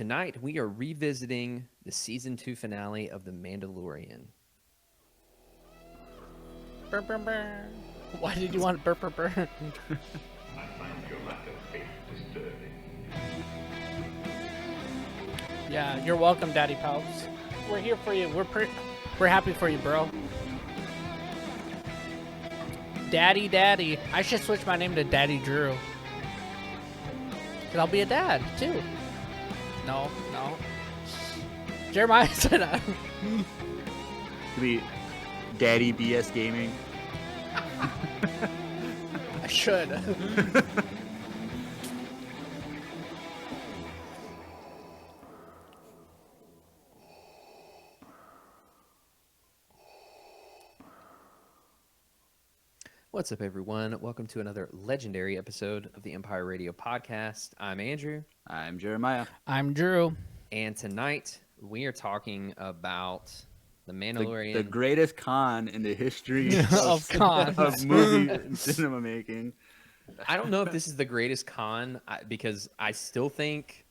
tonight we are revisiting the season 2 finale of The Mandalorian. Burr, burr, burr. Why did you want burr, burr, burr? I find your lack of faith disturbing. Yeah, you're welcome, Daddy Pals. We're here for you. We're happy for you, bro. Daddy. I should switch my name to Daddy Drew. Cause I'll be a dad too. No. Jeremiah said To be Daddy BS Gaming. I should. What's up, everyone? Welcome to another legendary episode of the Empire Radio Podcast. I'm Andrew. I'm Jeremiah. I'm Drew. And tonight we are talking about The Mandalorian. The greatest con in the history Of cons. of movie and cinema making. I don't know if this is the greatest con because I still think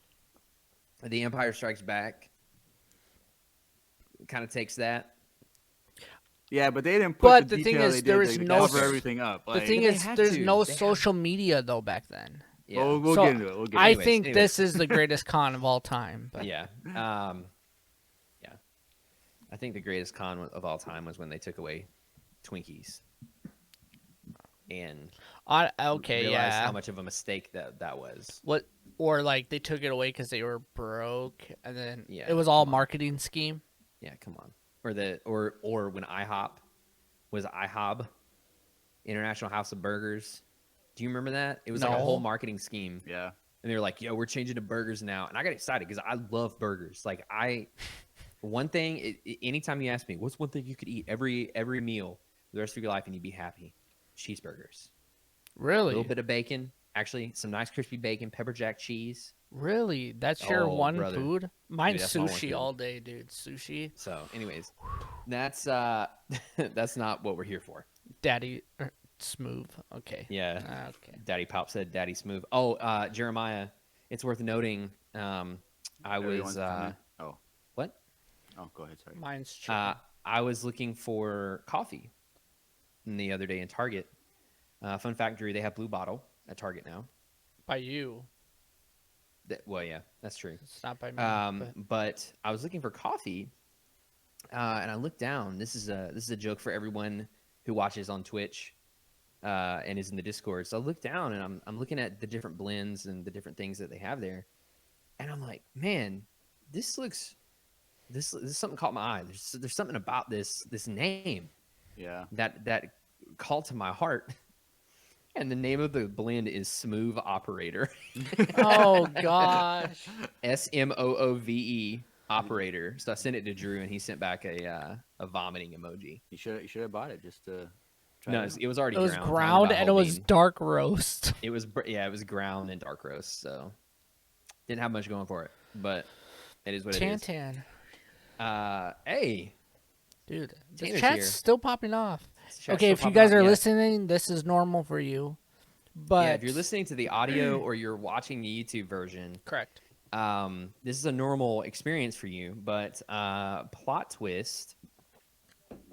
The Empire Strikes Back kind of takes that. Yeah, but they didn't But put the the thing detail is, they there did is to no cover everything up. The Like, thing They is, had there's to. no They had- social media though back then. Yeah. we'll So, get into it. We'll get I into it. think Anyways. this is the greatest con of all time. But Yeah. Yeah. I think the greatest con of all time was when they took away Twinkies. And okay, realized yeah. how much of a mistake that was. What or like they took it away because they were broke, and then Yeah, it was all come on. marketing scheme. Yeah, come on. Or when IHOP was IHOB, International House of Burgers. Do you remember that? It was like a No. whole marketing scheme. Yeah. And they were like, "Yo, we're changing to burgers now." And I got excited because I love burgers. Like one thing, anytime you ask me, what's one thing you could eat every meal for the rest of your life and you'd be happy? Cheeseburgers. A Really, little bit of bacon, actually, some nice crispy bacon, pepper jack cheese. really, that's your Oh, one brother. food. Mine's that's my one sushi food. all day, dude. Sushi, So, anyways, that's that's not what we're here for. daddy, smooth. Okay, Yeah. okay. Daddy Pop said Daddy Smooth. Oh, Jeremiah, it's worth noting. I Everyone's was coming. Oh, what? oh, go ahead. Sorry. Mine's chicken. I was looking for coffee the other day in Target. Fun fact, Drew, they have Blue Bottle at Target now. By you, Well, yeah, that's true. it's not by me. But I was looking for coffee, and I looked down. This is a joke for everyone who watches on Twitch and is in the Discord. So I looked down and I'm looking at the different blends and the different things that they have there, and I'm like, man, this something caught my eye. There's something about this name Yeah. that called to my heart. And the name of the blend is Smooth Operator. Oh gosh. SMOOVE Operator. So I sent it to Drew, and he sent back a vomiting emoji. You should have bought it just to try No, it. it was already It was ground. ground and it was Bean. dark roast. It was ground and dark roast. So didn't have much going for it, but it is what it is. Tan. Hey, Dude, the Tanner's chat's here. still popping off. Chat's Okay, still if you popping guys off, are yeah. listening, this is normal for you. But yeah, if you're listening to the audio or you're watching the YouTube version, correct. this is a normal experience for you. But plot twist: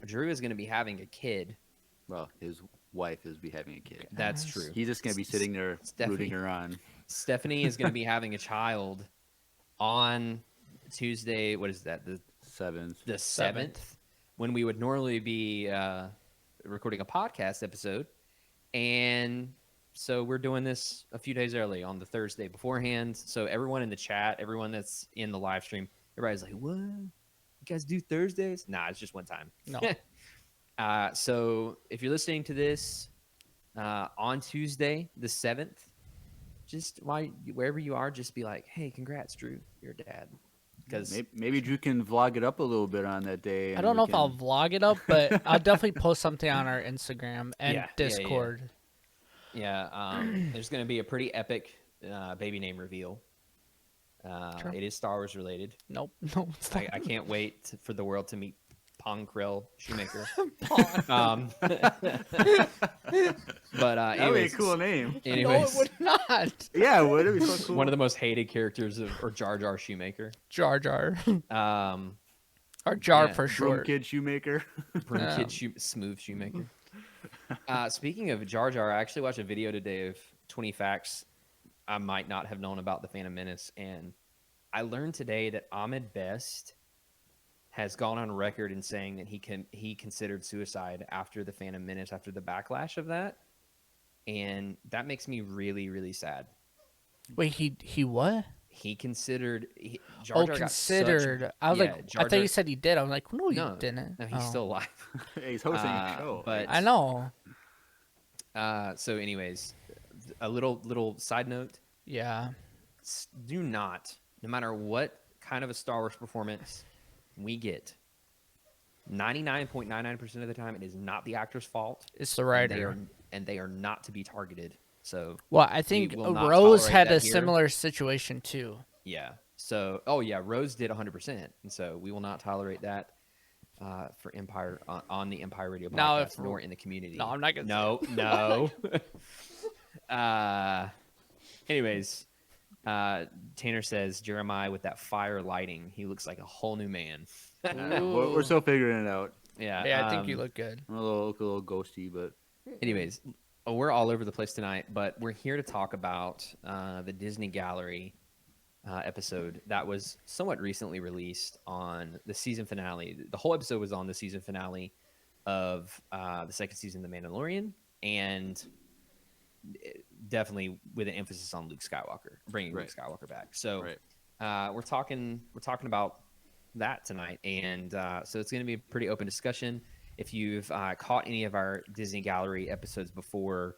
Drew is going to be having a kid. Well, his wife is be having a kid. That's Yes. true. He's just gonna be sitting there Stephanie. rooting her on. Stephanie is going to be having a child on Tuesday. What is that? The 7th. 7th, when we would normally be recording a podcast episode. And so we're doing this a few days early on the Thursday beforehand. So everyone in the chat, everyone that's in the live stream, everybody's like, what? You guys do Thursdays? Nah, it's just one time. No. So if you're listening to this on Tuesday, the 7th, just wherever you are, just be like, hey, congrats, Drew, you're a dad. Because Maybe Drew can vlog it up a little bit on that day. I and don't we know if I'll can- vlog it up, but I'll definitely post something on our Instagram and Yeah, yeah. Discord. there's going to be a pretty epic baby name reveal. Sure. It is Star Wars related. Nope, no, it's not. I can't wait for the world to meet Pong Krill Shoemaker. Pawn. But That would be a anyways, cool name. No, it anyways, would not. Yeah, would it be so cool? one of the most hated characters or Jar Jar Shoemaker. Jar Jar. Um, Or Jar Yeah, for Broom short. Kid Shoemaker. Broom Um, Kid Smooth Shoemaker. Speaking of Jar Jar, I actually watched a video today of 20 facts I might not have known about the Phantom Menace, and I learned today that Ahmed Best has gone on record in saying that he considered suicide after the Phantom Menace, after the backlash of that, and that makes me really, really sad. Wait, he what? He considered Jar Jar got Considered. such- I was yeah, like, Jar I thought you Jar- said he did. I was like, no, he no, didn't. no, he's Oh. still alive. He's hosting a show. but- I know. So, anyways, a little side note: Yeah. do not, no matter what kind of a Star Wars performance we get, 99.99% of the time, it is not the actor's fault. It's the and writer. they are not to be targeted. So Well, I think will not Rose tolerate had that a here. similar situation too. yeah. So yeah, Rose did 100%, and so we will not tolerate that for Empire on the Empire Radio podcast, Now, if- nor in the community. No, I'm not gonna. No. Anyways, Tanner says Jeremiah with that fire lighting, he looks like a whole new man. We're still figuring it out. Yeah. Yeah, I think you look good. I'm a little ghosty, but Anyways, we're all over the place tonight, but we're here to talk about the Disney Gallery episode that was somewhat recently released on the season finale. The whole episode was on the season finale of the second season of The Mandalorian, and definitely with an emphasis on Luke Skywalker, bringing Right. Luke Skywalker back. So Right. we're talking about that tonight, and so it's going to be a pretty open discussion. If you've caught any of our Disney Gallery episodes before,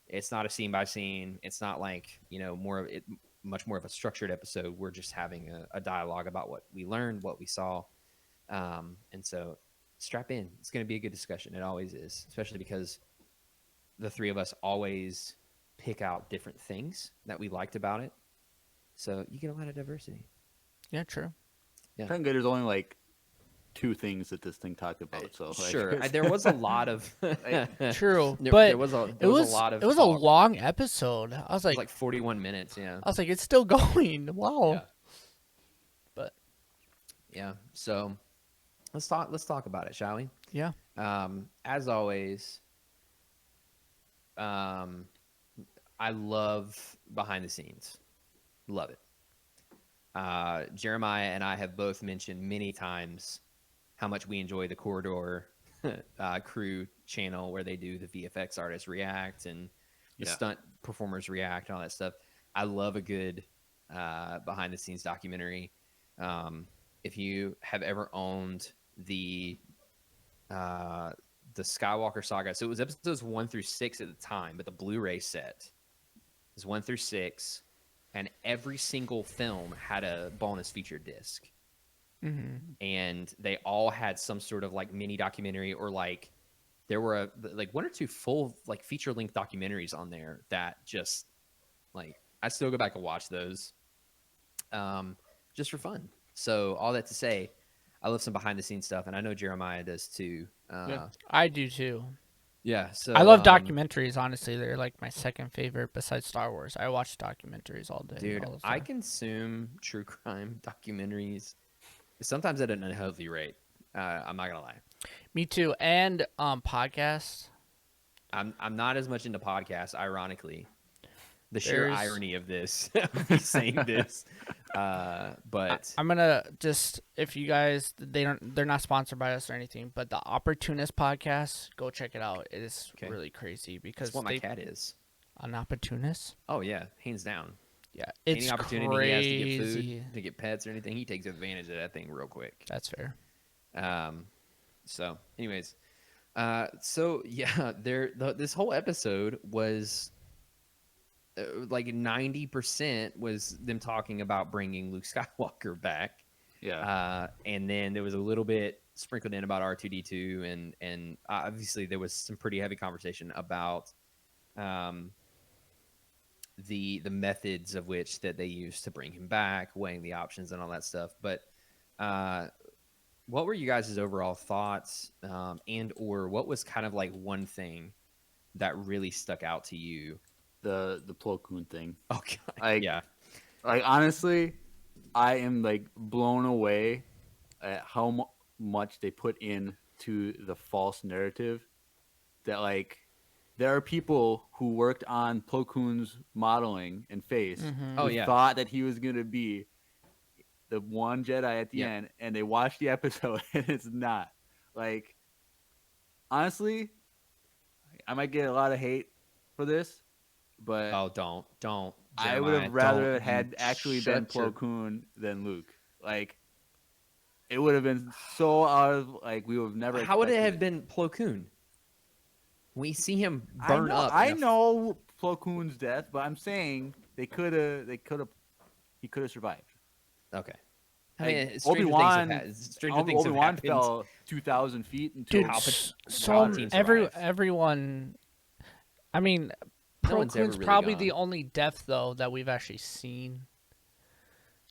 it's not a scene by scene. It's not like much more of a structured episode. We're just having a dialogue about what we learned, what we saw, and so strap in. It's going to be a good discussion. It always is, especially because the three of us always pick out different things that we liked about it. So you get a lot of diversity. Yeah, true. thank God there's only like 2 things that this thing talked about. So like, Sure, there was a lot of True, There- but there was a lot of it was a talk. long episode. I was It like, was like 41 minutes. Yeah. I was like, it's still going. Wow. Yeah. But Yeah. So let's talk about it, shall we? yeah, As always, I love behind the scenes. Love it. Jeremiah and I have both mentioned many times how much we enjoy the Corridor crew channel where they do the VFX artists react and the Yeah. stunt performers react and all that stuff. I love a good behind the scenes documentary. If you have ever owned the Skywalker saga, so it was episodes 1 through 6 at the time, but the Blu-ray set is 1 through 6, and every single film had a bonus feature disc. And they all had some sort of like mini documentary, or like there were like 1 or 2 full like feature length documentaries on there that just like I still go back and watch those just for fun. So all that to say, I love some behind the scenes stuff, and I know Jeremiah does too. I do too. Yeah, so I love documentaries. Honestly, they're like my second favorite besides Star Wars. I watch documentaries all day. dude. all the I time. consume true crime documentaries sometimes at an unhealthy rate. I'm not gonna lie. Me too. And podcasts. I'm not as much into podcasts, ironically. The sheer There's- irony of this, of me saying this, but I'm gonna just, if you guys, they're not sponsored by us or anything, but the Opportunist podcast, go check it out. It is Okay. really crazy because that's what my cat is. an opportunist. Oh yeah, hands down. Yeah, it's Any opportunity crazy. he has to get food, to get pets or anything, he takes advantage of that thing real quick. That's fair. So, anyways, so yeah, this whole episode was like 90% was them talking about bringing Luke Skywalker back. Yeah. And then there was a little bit sprinkled in about R2D2, and obviously there was some pretty heavy conversation about the methods of which that they used to bring him back, weighing the options and all that stuff. But what were you guys' overall thoughts, and or what was kind of like one thing that really stuck out to you? The Plo Koon thing. Oh God, Like, yeah, like honestly, I am like blown away at how much they put in to the false narrative that like there are people who worked on Plo Koon's modeling and face Oh, who yeah. thought that he was gonna be the one Jedi at the Yep. end, and they watched the episode and it's not. Like, honestly, I might get a lot of hate for this, but Oh, don't. I would have Jeremiah, rather don't. had actually been Shut your- Plo Koon than Luke. Like, it would have been so out of like we would have never. How would it have expected been Plo Koon? We see him I burn know, up. I in a- know Plo Koon's death, but I'm saying he could have survived. Okay. I Like, mean, stranger things have Obi-Wan happened. fell 2,000 feet into Dude, Palpat- so Palpatine survived. everyone. I mean, No Plo one's ever Koon's really probably gone. the only death though that we've actually seen.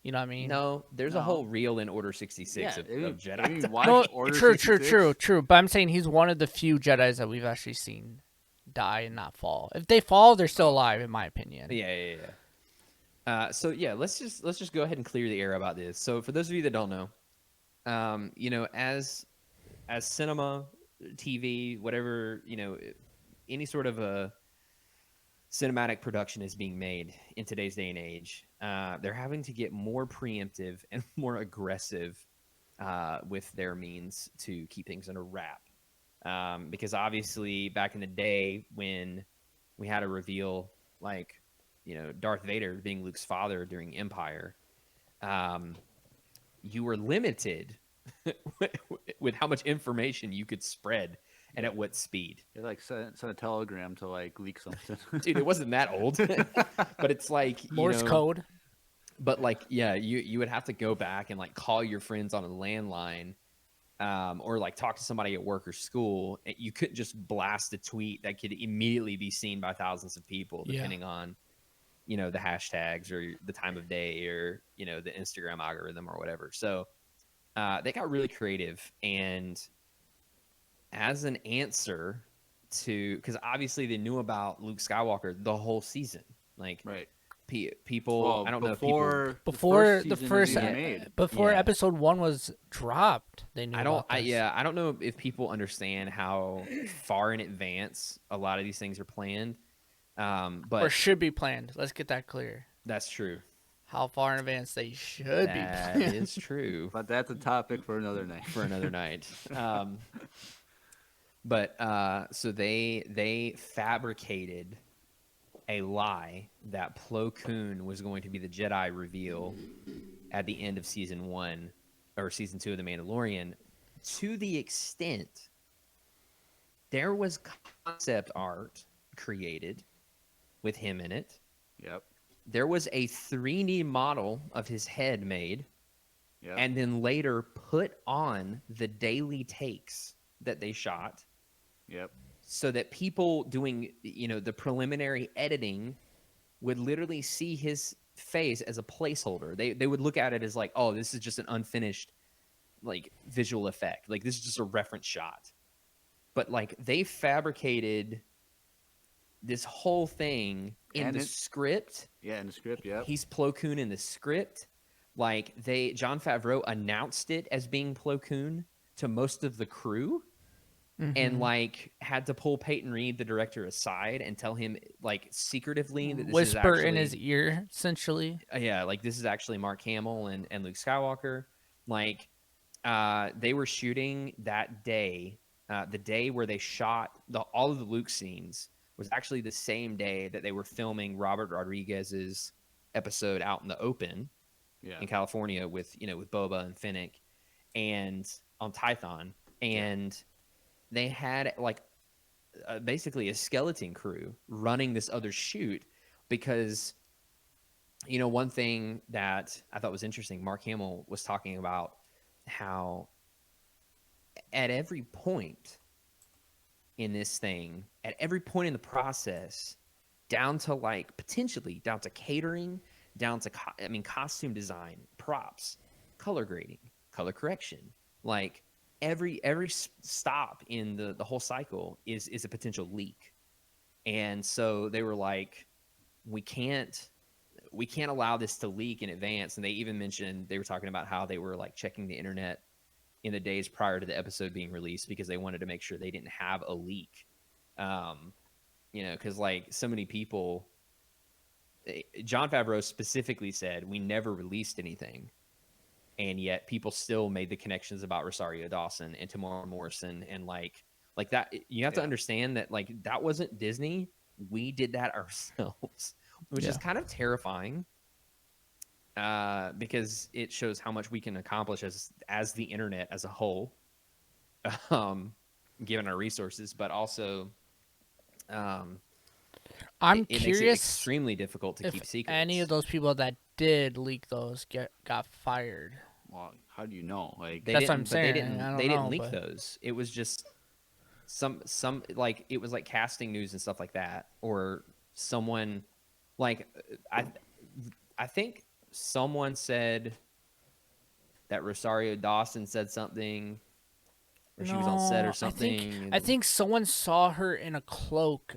You know what I mean? No, there's a No. whole reel in Order 66 of Jedi. I mean, watch No, Order true, 66. true. But I'm saying he's one of the few Jedi's that we've actually seen die and not fall. If they fall, they're still alive, in my opinion. Yeah. So yeah, let's just go ahead and clear the air about this. So for those of you that don't know, as cinema, TV, whatever, any sort of a cinematic production is being made in today's day and age, they're having to get more preemptive and more aggressive with their means to keep things under wrap. Because obviously back in the day when we had a reveal like, Darth Vader being Luke's father during Empire, you were limited with how much information you could spread and at what speed. They like sent a telegram to like leak something. Dude, it wasn't that old, but it's like Morse code. But like, yeah, you would have to go back and like call your friends on a landline, or like talk to somebody at work or school. You couldn't just blast a tweet that could immediately be seen by thousands of people, depending on, the hashtags or the time of day or, the Instagram algorithm or whatever. So they got really creative. And as an answer to, because obviously they knew about Luke Skywalker the whole season. Like, Right. people, Well, I don't know if before people. Before the season was first, even made. before Yeah. episode 1 was dropped, they knew. I don't. about this. I don't know if people understand how far in advance a lot of these things are planned. But Or should be planned. Let's get that clear. that's true. How far in advance they should be That planned. is true But that's a topic for another night. for another night. But so they fabricated a lie that Plo Koon was going to be the Jedi reveal at the end of season 1 or season 2 of The Mandalorian, to the extent there was concept art created with him in it. Yep. There was a 3D model of his head made, Yep. and then later put on the daily takes that they shot, Yep. so that people doing, the preliminary editing would literally see his face as a placeholder. They would look at it as like, oh, this is just an unfinished like visual effect. Like, this is just a reference shot. But like, they fabricated this whole thing in And the it- script. Yeah, in the script. Yep. He's Plo Koon in the script. Like, John Favreau announced it as being Plo Koon to most of the crew, and like had to pull Peyton Reed, the director, aside and tell him like secretively that this is Whisper actually, in his ear, essentially. yeah, like this is actually Mark Hamill and Luke Skywalker. Like, they were shooting that day, the day where they shot all of the Luke scenes was actually the same day that they were filming Robert Rodriguez's episode Out in the Open Yeah. in California with Boba and Fennec, and on Tython, and they had like basically a skeleton crew running this other shoot, because one thing that I thought was interesting, Mark Hamill was talking about how at every point in this thing, at every point in the process, down to like potentially down to catering, down to costume design, props, color grading, color correction, Like every stop in the whole cycle is a potential leak. And so they were like, we can't allow this to leak in advance. And they even mentioned, they were talking about how they were like checking the internet in the days prior to the episode being released because they wanted to make sure they didn't have a leak. You know, because like so many people, Jon Favreau specifically said, we never released anything. And yet people still made the connections about Rosario Dawson and Tamora Morrison. And like that, you have to understand that like that wasn't Disney. We did that ourselves, which is kind of terrifying. Because it shows how much we can accomplish as the internet as a whole, given our resources, but also I'm it makes it curious extremely difficult to if keep secrets. any of those people that did leak those got fired. Well, how do you know? Like They That's what didn't, I'm but saying. they didn't know, leak but- those. It was just some like it was like casting news and stuff like that, or someone like I think someone said that Rosario Dawson said something, or she was on set or something. I think someone saw her in a cloak,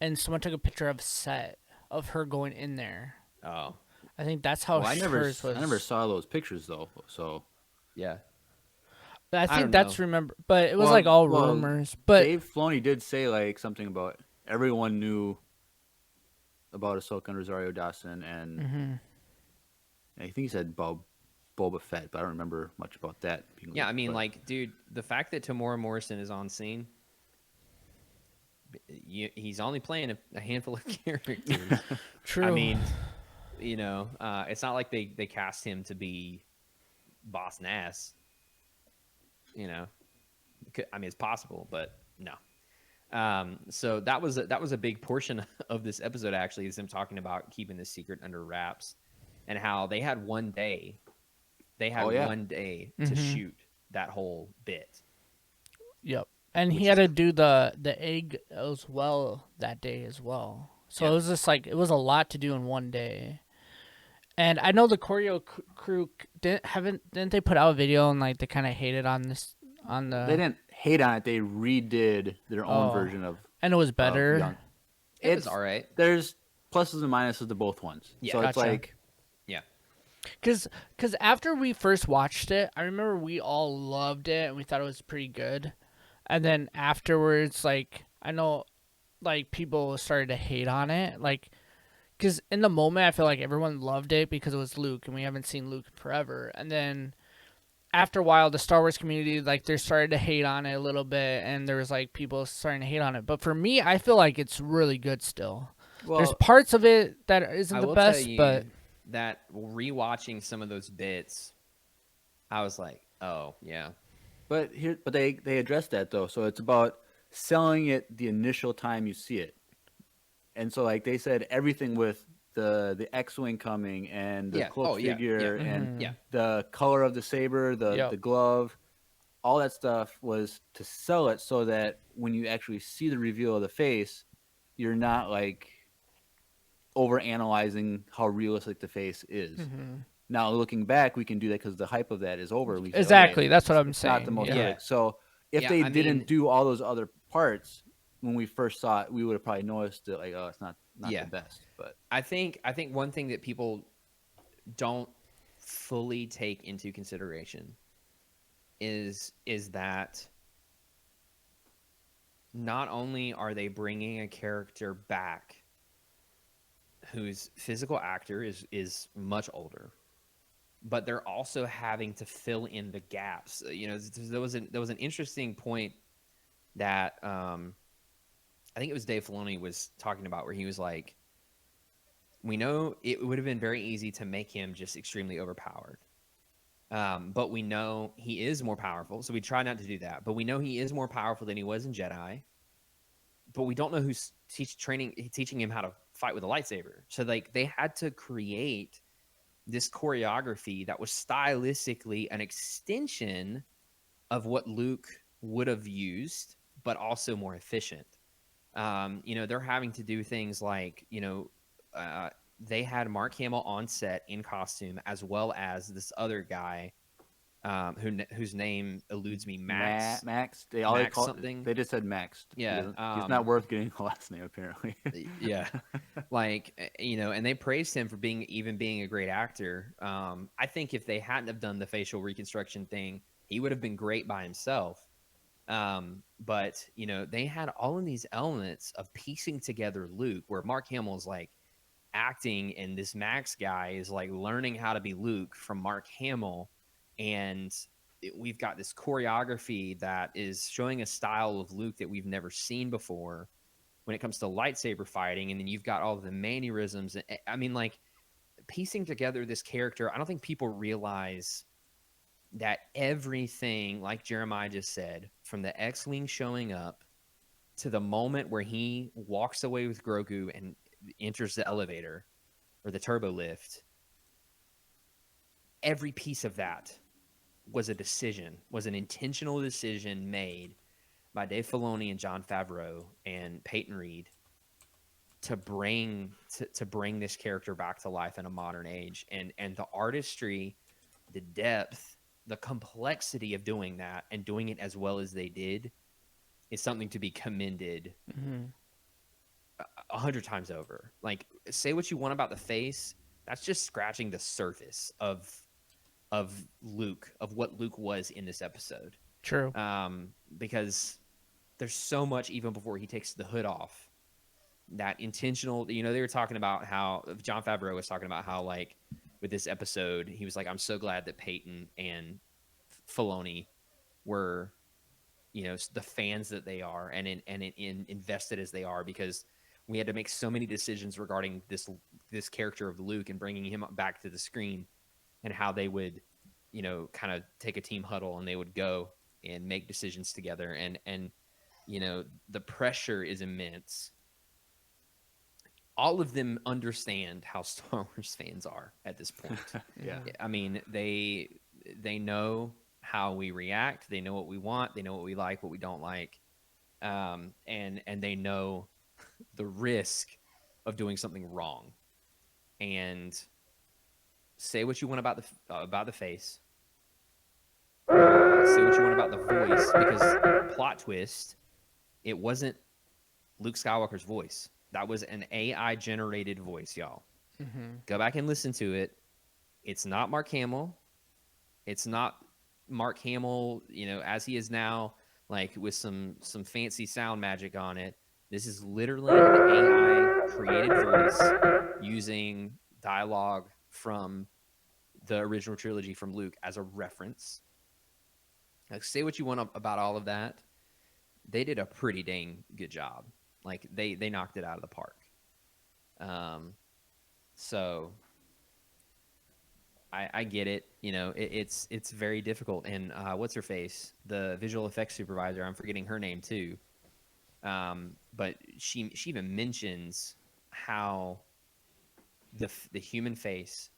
and someone took a picture of set of her going in there. Oh, I think that's how I hers was. never saw those pictures though. So yeah. But I think don't that's know. but it was like all well, rumors. But Dave Filoni did say like something about everyone knew about Ahsoka and Rosario Dawson, and I think he said Boba Fett, but I don't remember much about that. Being Yeah, leaked, I mean, but- like, dude, the fact that Tamora Morrison is on scene, he's only playing a handful of characters. true. I mean, you know, it's not like they cast him to be Boss Nass. You know, I mean, it's possible, but no. So that was a big portion of this episode. Actually, is them talking about keeping this secret under wraps, and how they had one day. They had one day to shoot that whole bit. Yep. And he had to do the egg as well that day as well. So it was just like it was a lot to do in one day. And I know the choreo crew didn't they put out a video and like they kind of hated on this on the. They didn't hate on it. They redid their own version of. And it was better. Young. It was all right. There's pluses and minuses to both ones. Yeah. So it's Gotcha. like Yeah. Cause after we first watched it, I remember we all loved it and we thought it was pretty good. And then afterwards, like I know, like people started to hate on it, like, cause in the moment I feel like everyone loved it because it was Luke and we haven't seen Luke forever. And then after a while, the Star Wars community, like, they started to hate on it a little bit, and there was like people starting to hate on it. But for me, I feel like it's really good still. well, There's parts of it that isn't I the will best, tell you but that rewatching some of those bits, I was like, oh yeah, but they addressed that though. So it's about selling it the initial time you see it, and so like they said everything with the X-wing coming and the Yeah. cloak Oh, yeah. figure Yeah. and Yeah. the color of the saber, the glove, all that stuff was to sell it so that when you actually see the reveal of the face, you're not like over analyzing how realistic the face is. Now looking back, we can do that because the hype of that is over. We say, exactly, okay, that's what I'm it's saying. not the most yeah. realistic. So if Yeah, they I didn't mean- do all those other parts when we first saw it, we would have probably noticed it like, oh, it's not Yeah. the best. But I think one thing that people don't fully take into consideration is that not only are they bringing a character back whose physical actor is much older, but they're also having to fill in the gaps. You know, there was an interesting point that I think it was Dave Filoni was talking about, where he was like, we know it would have been very easy to make him just extremely overpowered. But we know he is more powerful, so we try not to do that. But we know he is more powerful than he was in Jedi. But we don't know who's teaching him how to fight with a lightsaber. So like they had to create this choreography that was stylistically an extension of what Luke would have used, but also more efficient. You know, they're having to do things like, you know, they had Mark Hamill on set in costume, as well as this other guy whose name eludes me, Max. Max. Max something. They just said Max. Yeah. He's not worth getting a last name apparently. Yeah. Like, and they praised him for being a great actor. I think if they hadn't have done the facial reconstruction thing, he would have been great by himself. But they had all of these elements of piecing together Luke, where Mark Hamill's like acting, and this Max guy is like learning how to be Luke from Mark Hamill, and we've got this choreography that is showing a style of Luke that we've never seen before when it comes to lightsaber fighting, and then you've got all of the mannerisms. I mean, like, piecing together this character, I don't think people realize that everything, like Jeremiah just said, from the X-Wing showing up to the moment where he walks away with Grogu and enters the elevator or the turbo lift, every piece of that was an intentional decision made by Dave Filoni and Jon Favreau and Peyton Reed to bring this character back to life in a modern age. And the artistry, the depth, the complexity of doing that and doing it as well as they did is something to be commended 100 times over. Like, say what you want about the face, that's just scratching the surface of Luke, of what Luke was in this episode. True. Because there's so much even before he takes the hood off. That intentional, they were talking about how Jon Favreau was talking about how, like, with this episode, he was like, I'm so glad that Peyton and Filoni were, the fans that they are and invested as they are, because we had to make so many decisions regarding this character of Luke and bringing him back to the screen, and how they would, kind of take a team huddle and they would go and make decisions together. And the pressure is immense. All of them understand how Star Wars fans are at this point. Yeah. I mean, they know how we react. They know what we want. They know what we like, what we don't like. And they know the risk of doing something wrong. And say what you want about the face. Say what you want about the voice, because plot twist, it wasn't Luke Skywalker's voice. That was an AI generated voice, y'all. Go back and listen to it. It's not Mark Hamill. It's not Mark Hamill, as he is now, like with some fancy sound magic on it. This is literally an AI created voice using dialogue from the original trilogy from Luke as a reference. Like, say what you want about all of that. They did a pretty dang good job. Like, they knocked it out of the park. So I get it. It's very difficult. And what's her face? The visual effects supervisor, I'm forgetting her name too. But she even mentions how the human face,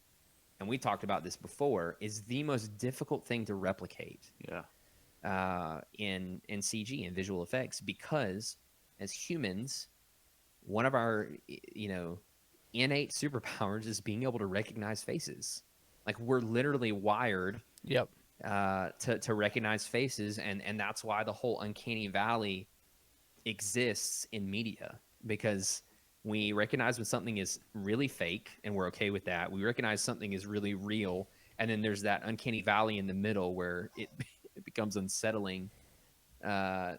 and we talked about this before, is the most difficult thing to replicate. Yeah. In CG and visual effects, because as humans, one of our innate superpowers is being able to recognize faces. Like, we're literally wired to recognize faces, and that's why the whole uncanny valley exists in media, because we recognize when something is really fake and we're okay with that. We recognize something is really real, and then there's that uncanny valley in the middle where it becomes unsettling, and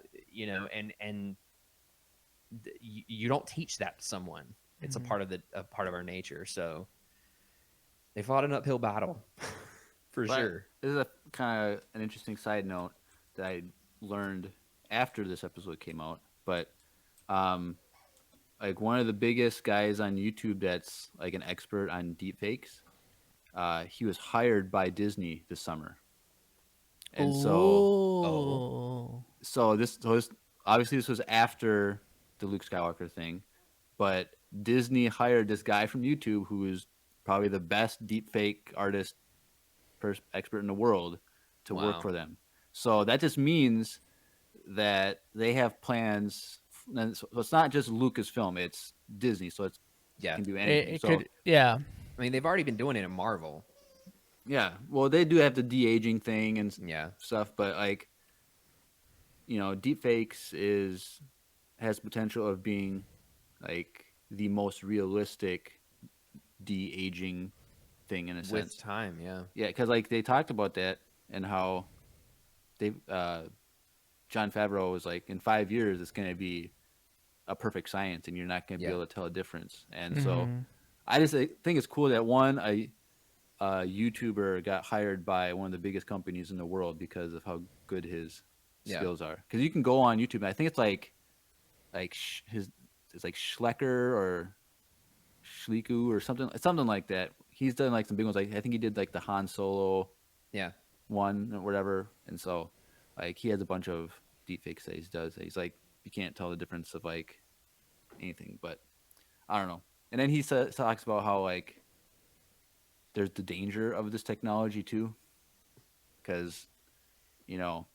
you don't teach that to someone. It's a part of our nature. So they fought an uphill battle for sure. This is a kind of an interesting side note that I learned after this episode came out. But like, one of the biggest guys on YouTube that's like an expert on deepfakes, he was hired by Disney this summer. And so this obviously this was after the Luke Skywalker thing, but Disney hired this guy from YouTube who is probably the best deepfake artist expert in the world to work for them. So that just means that they have plans. And so it's not just Lucasfilm; it's Disney. So it can do anything. I mean, they've already been doing it at Marvel. Yeah, well, they do have the de-aging thing and Yeah. stuff, but like, deepfakes has potential of being like the most realistic de-aging thing in a With sense. time, yeah. Yeah, because like they talked about that and how they John Favreau was like, in 5 years it's gonna be a perfect science, and you're not gonna be Yeah. able to tell a difference. And so Mhm. I just think it's cool that a YouTuber got hired by one of the biggest companies in the world because of how good his Yeah. skills are. Because you can go on YouTube, and I think it's it's like Schlecker or Schliku or something like that. He's done like some big ones. Like I think he did like the Han Solo Yeah. one or whatever. And so like he has a bunch of deepfakes that he does. He's like, you can't tell the difference of like anything, but I don't know. And then he talks about how like there's the danger of this technology too, because you know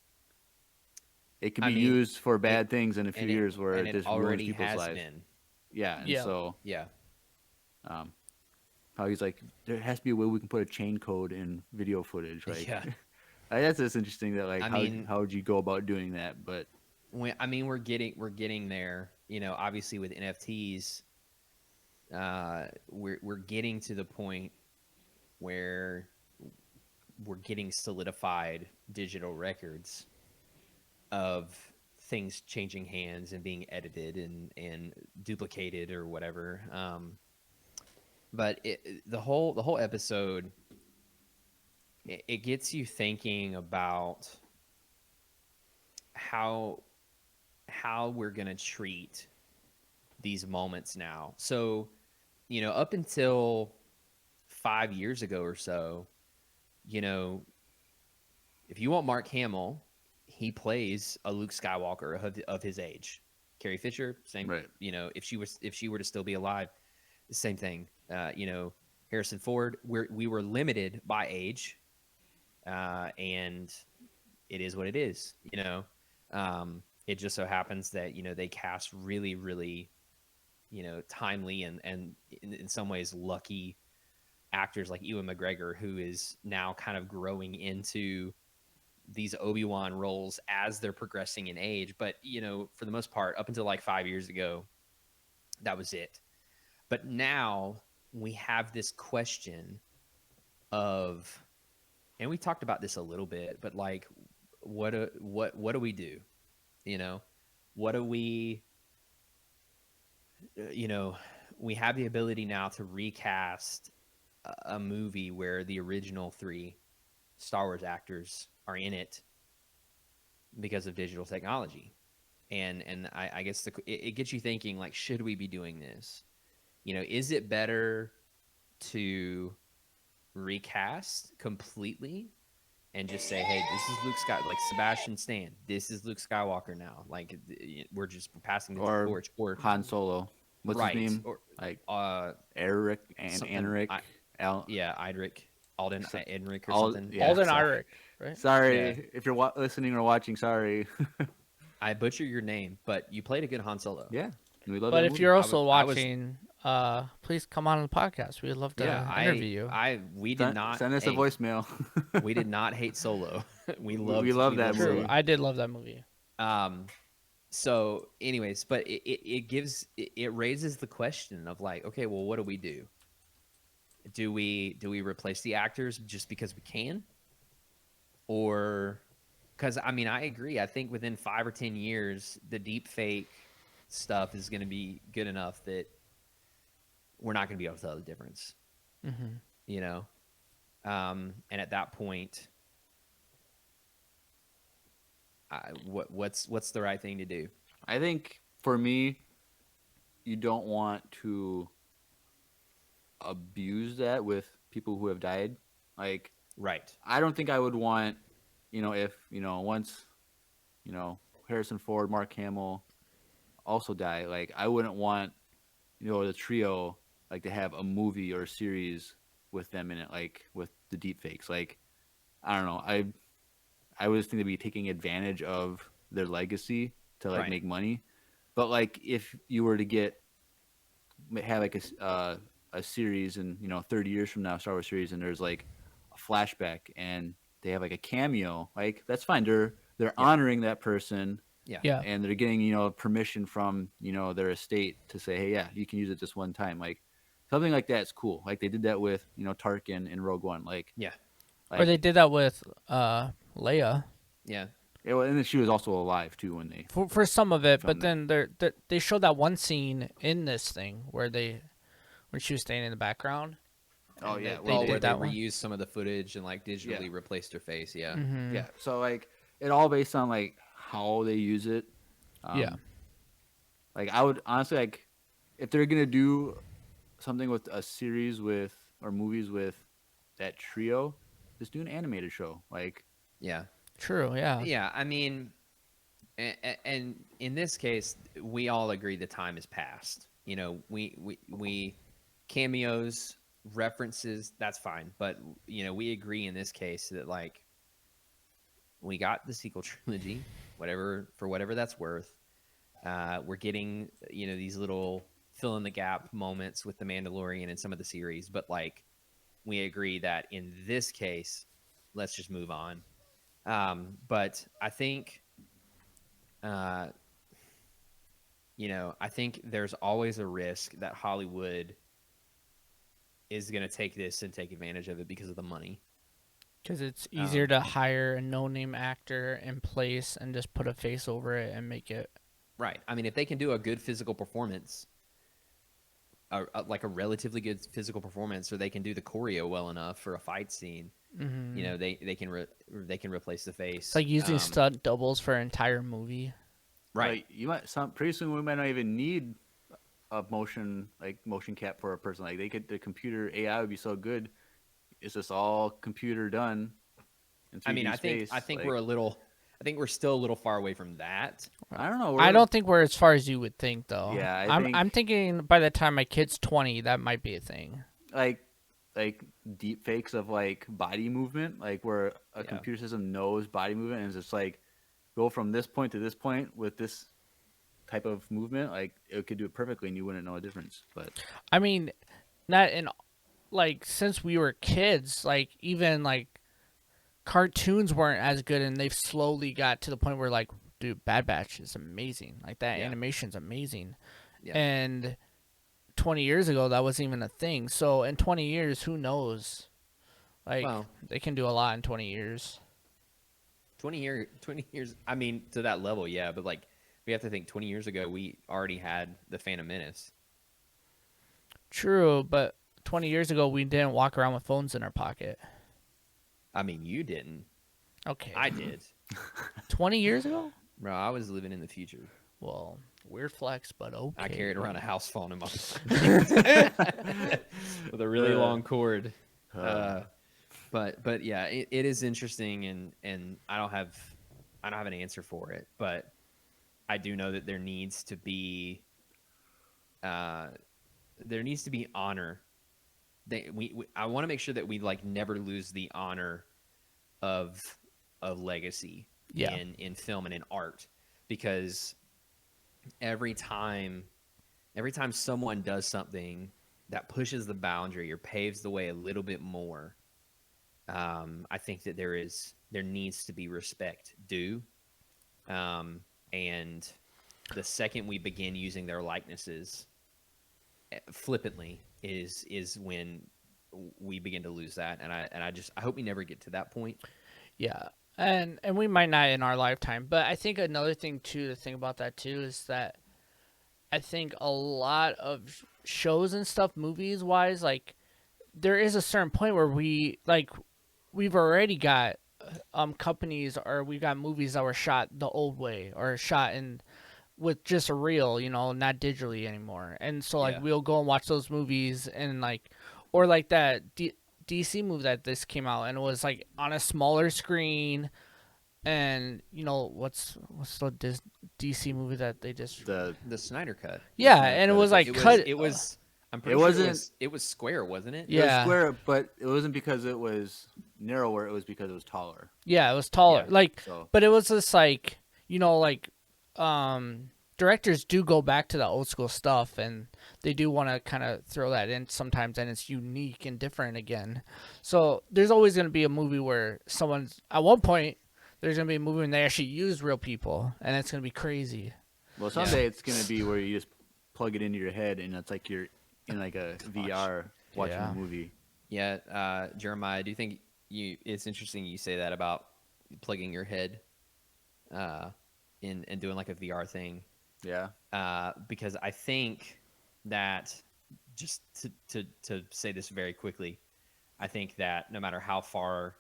it can I be mean, used for it bad things in a few and it years where and it it just ruins already people's has lives. been. Yeah, and Yeah. so Yeah. um, how he's like, there has to be a way we can put a chain code in video footage. Like, Yeah. that's just interesting. That like, I how mean, how would you go about doing that? But we're getting there. Obviously with NFTs, we're getting to the point where we're getting solidified digital records of things changing hands and being edited and duplicated or whatever. But the whole episode, it gets you thinking about how we're gonna treat these moments now. So, up until 5 years ago or so, you know, if you want Mark Hamill, he plays a Luke Skywalker of his age. Carrie Fisher, same. right, If she were to still be alive, the same thing. Harrison Ford, we were limited by age, and it is what it is. It just so happens that they cast really, really, timely and in some ways lucky actors like Ewan McGregor, who is now kind of growing into these Obi-Wan roles as they're progressing in age. But, for the most part, up until like 5 years ago, that was it. But now we have this question of, and we talked about this a little bit, but like, what do we do? What do we, we have the ability now to recast a movie where the original three Star Wars actors are in it because of digital technology. And I guess it gets you thinking, like, should we be doing this? Is it better to recast completely and just say, hey, this is Luke Sky, like Sebastian Stan, this is Luke Skywalker now. Like, we're passing the or torch. Or Han Solo. What's right, his name? or Like Eric and Enric. yeah, Idric, Alden Enric or something. Yeah, Alden sorry. Irick, right? Sorry Yeah. if you're listening or watching. Sorry. I butcher your name, but you played a good Han Solo. Yeah, we love But that if movie. you're also I was- watching, please come on the podcast. We'd love to interview you. We did not send us a hey, voicemail. we did not hate Solo. we love that True, movie. I did love that movie. So anyways, but it raises the question of like, okay, well, what do we do? Do we replace the actors just because we can? Or because I mean, I agree. I think within 5 or 10 years, the deep fake stuff is going to be good enough that we're not going to be able to tell the difference. Mm-hmm. And at that point, what's the right thing to do? I think for me, you don't want to abuse that with people who have died. Like, Right. I don't think I would want, if, once, Harrison Ford, Mark Hamill also die, like, I wouldn't want, the trio, like, to have a movie or a series with them in it, like, with the deep fakes. Like, I don't know. I always think they'd be taking advantage of their legacy to, like, Right. make money. But, like, if you were to have, like, a series in, 30 years from now, Star Wars series, and there's, like, flashback and they have like a cameo, like that's fine. They're honoring that person, Yeah. and they're getting permission from their estate to say, hey, yeah, you can use it this one time. Like something like that's cool. Like they did that with Tarkin in Rogue One. Like Yeah. Or they did that with Leia. Yeah. And then she was also alive too when they For some of it, but filmed then they showed that one scene in this thing where when she was standing in the background. Oh And yeah, they did where that they one. reused some of the footage and like digitally replaced her face. Yeah. Mm-hmm. yeah. So like it all based on like how they use it. Yeah. Like I would honestly like if they're gonna do something with a series with or movies with that trio, just do an animated show. Like Yeah. True. Yeah. Yeah. I mean, and in this case, we all agree the time has passed. We cameos, references, that's fine. But we agree in this case that like we got the sequel trilogy, whatever that's worth. We're getting these little fill in the gap moments with the Mandalorian and some of the series, but like we agree that in this case, let's just move on. But I think, I think there's always a risk that Hollywood is going to take this and take advantage of it because of the money. Because it's easier to hire a no-name actor in place and just put a face over it and make it. Right. I mean, if they can do a good physical performance, like a relatively good physical performance, or they can do the choreo well enough for a fight scene, Mm-hmm. they can replace the face. It's like using stunt doubles for an entire movie. Right. Like, pretty soon we might not even need a motion cap for a person. Like the computer AI would be so good. It's just all computer done. I mean, I think like, I think we're still a little far away from that. I don't know. I don't think we're as far as you would think, though. Yeah, I'm thinking by the time my kid's 20, that might be a thing. Like deep fakes of like body movement, like where a computer system knows body movement and it's just like go from this point to this point with this type of movement. Like it could do it perfectly and you wouldn't know a difference. But I mean, not in like since we were kids, like even like cartoons weren't as good, and they've slowly got to the point where like, dude, Bad Batch is amazing. Like that animation's amazing, and 20 years ago that wasn't even a thing. So in 20 years, who knows? Like they can do a lot in 20 years. 20 years. I mean, to that level, yeah. But like, we have to think 20 years ago, we already had the Phantom Menace. True, but 20 years ago, we didn't walk around with phones in our pocket. I mean, you didn't. Okay. I did. 20 years ago? Bro, I was living in the future. Well, weird flex, but okay. I carried around a house phone in my pocket with a really long cord. But yeah, it is interesting, and I don't have an answer for it, but I do know that there needs to be honor. I want to make sure that we like never lose the honor of legacy in film and in art, because every time someone does something that pushes the boundary or paves the way a little bit more, I think that there needs to be respect due, and the second we begin using their likenesses flippantly is when we begin to lose that, and I hope we never get to that point. Yeah, and we might not in our lifetime, but I think another thing too to think about that too is that I think a lot of shows and stuff, movies wise, like there is a certain point where we've already got companies, or we got movies that were shot the old way or shot in with just a reel, not digitally anymore. And so like we'll go and watch those movies, and like, or like that DC movie that this came out and it was like on a smaller screen, and what's the DC movie that they just the Snyder Cut. Yeah, and it was like cut. It was. I'm pretty It sure wasn't- it was square, wasn't it? it was Yeah. square, but it wasn't because it was narrower. It was because it was taller. Yeah, it was taller. Yeah, like, so- but it was just like, directors do go back to the old school stuff, and they do want to kind of throw that in sometimes, and it's unique and different again. So there's always going to be a movie where someone's at one point there's going to be a movie when they actually use real people, and it's going to be crazy. Well, someday it's gonna be where you just plug it into your head, and it's like you're in like a VR watching Yeah. a movie. Yeah, Jeremiah, do you think it's interesting you say that about plugging your head in and doing like a VR thing? Yeah. Because I think that, just to say this very quickly, I think that no matter how far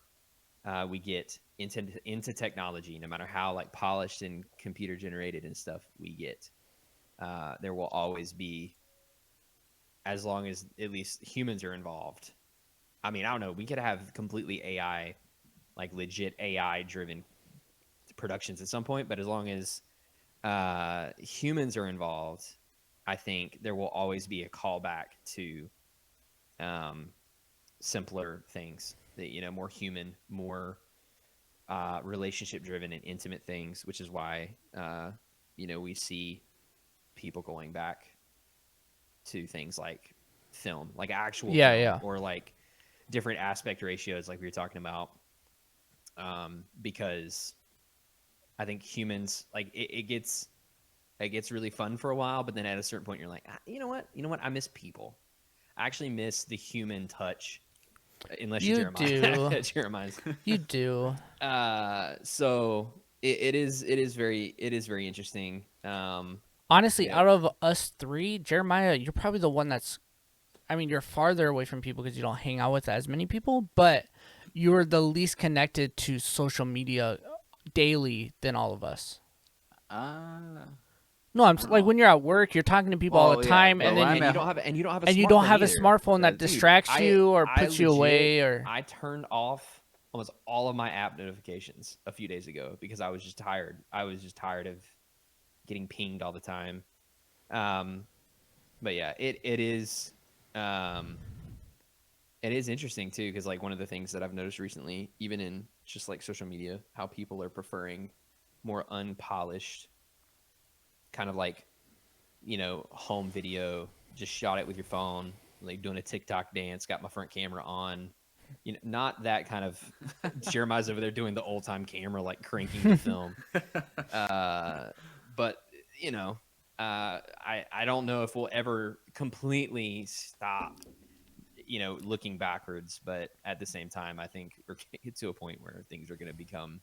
we get into technology, no matter how like polished and computer generated and stuff we get, there will always be, as long as at least humans are involved. I mean, I don't know. We could have completely AI, like legit AI driven productions at some point, but as long as humans are involved, I think there will always be a callback to simpler things that, more human, more relationship driven and intimate things, which is why we see people going back to things like film, like actual film, or like different aspect ratios like we were talking about, because I think humans, like, it gets really fun for a while, but then at a certain point you're like, you know what, I miss people. I actually miss the human touch, unless you're Jeremiah. Jeremiah's. You do. So it is very interesting. Honestly, out of us three, Jeremiah, you're probably the one that's, I mean, you're farther away from people because you don't hang out with as many people, but you're the least connected to social media daily than all of us. No, I'm like, when you're at work, you're talking to people all the time, but and then you don't have a smartphone that distracts you or puts you away. Or I turned off almost all of my app notifications a few days ago because I was just tired. I was just tired of getting pinged all the time. But yeah, it is interesting too, because like one of the things that I've noticed recently, even in just like social media, how people are preferring more unpolished, kind of like, home video, just shot it with your phone, like doing a TikTok dance, got my front camera on, not that kind of Jeremiah's over there doing the old time camera, like cranking the film. But I don't know if we'll ever completely stop, looking backwards, but at the same time, I think we're going to get to a point where things are going to become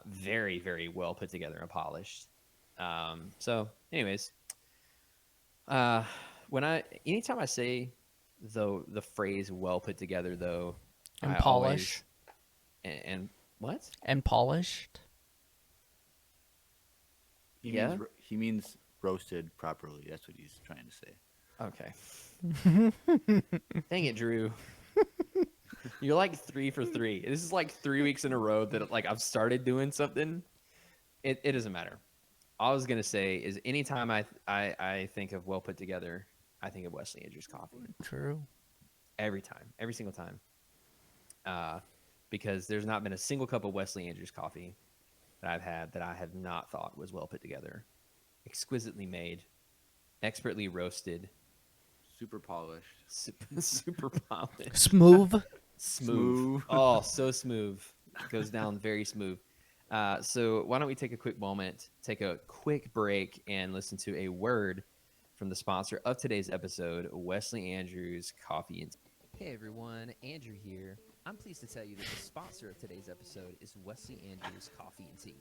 very, very well put together and polished. So anyways, anytime I say the phrase well put together, though, and I polished always, and what? And polished. He means roasted properly. That's what he's trying to say. Okay. Dang it, Drew. You're like 3 for 3. This is like 3 weeks in a row that like I've started doing something. It doesn't matter. All I was gonna say is anytime I think of well put together, I think of Wesley Andrews coffee. True. Every single time. Because there's not been a single cup of Wesley Andrews coffee that I've had that I have not thought was well put together, exquisitely made, expertly roasted, Super polished. super polished, Smooth. Oh, so smooth. It goes down very smooth. So why don't we take a quick moment, take a quick break, and listen to a word from the sponsor of today's episode, Wesley Andrews Coffee and Tea. Hey everyone, Andrew here. I'm pleased to tell you that the sponsor of today's episode is Wesley Andrews Coffee and Tea.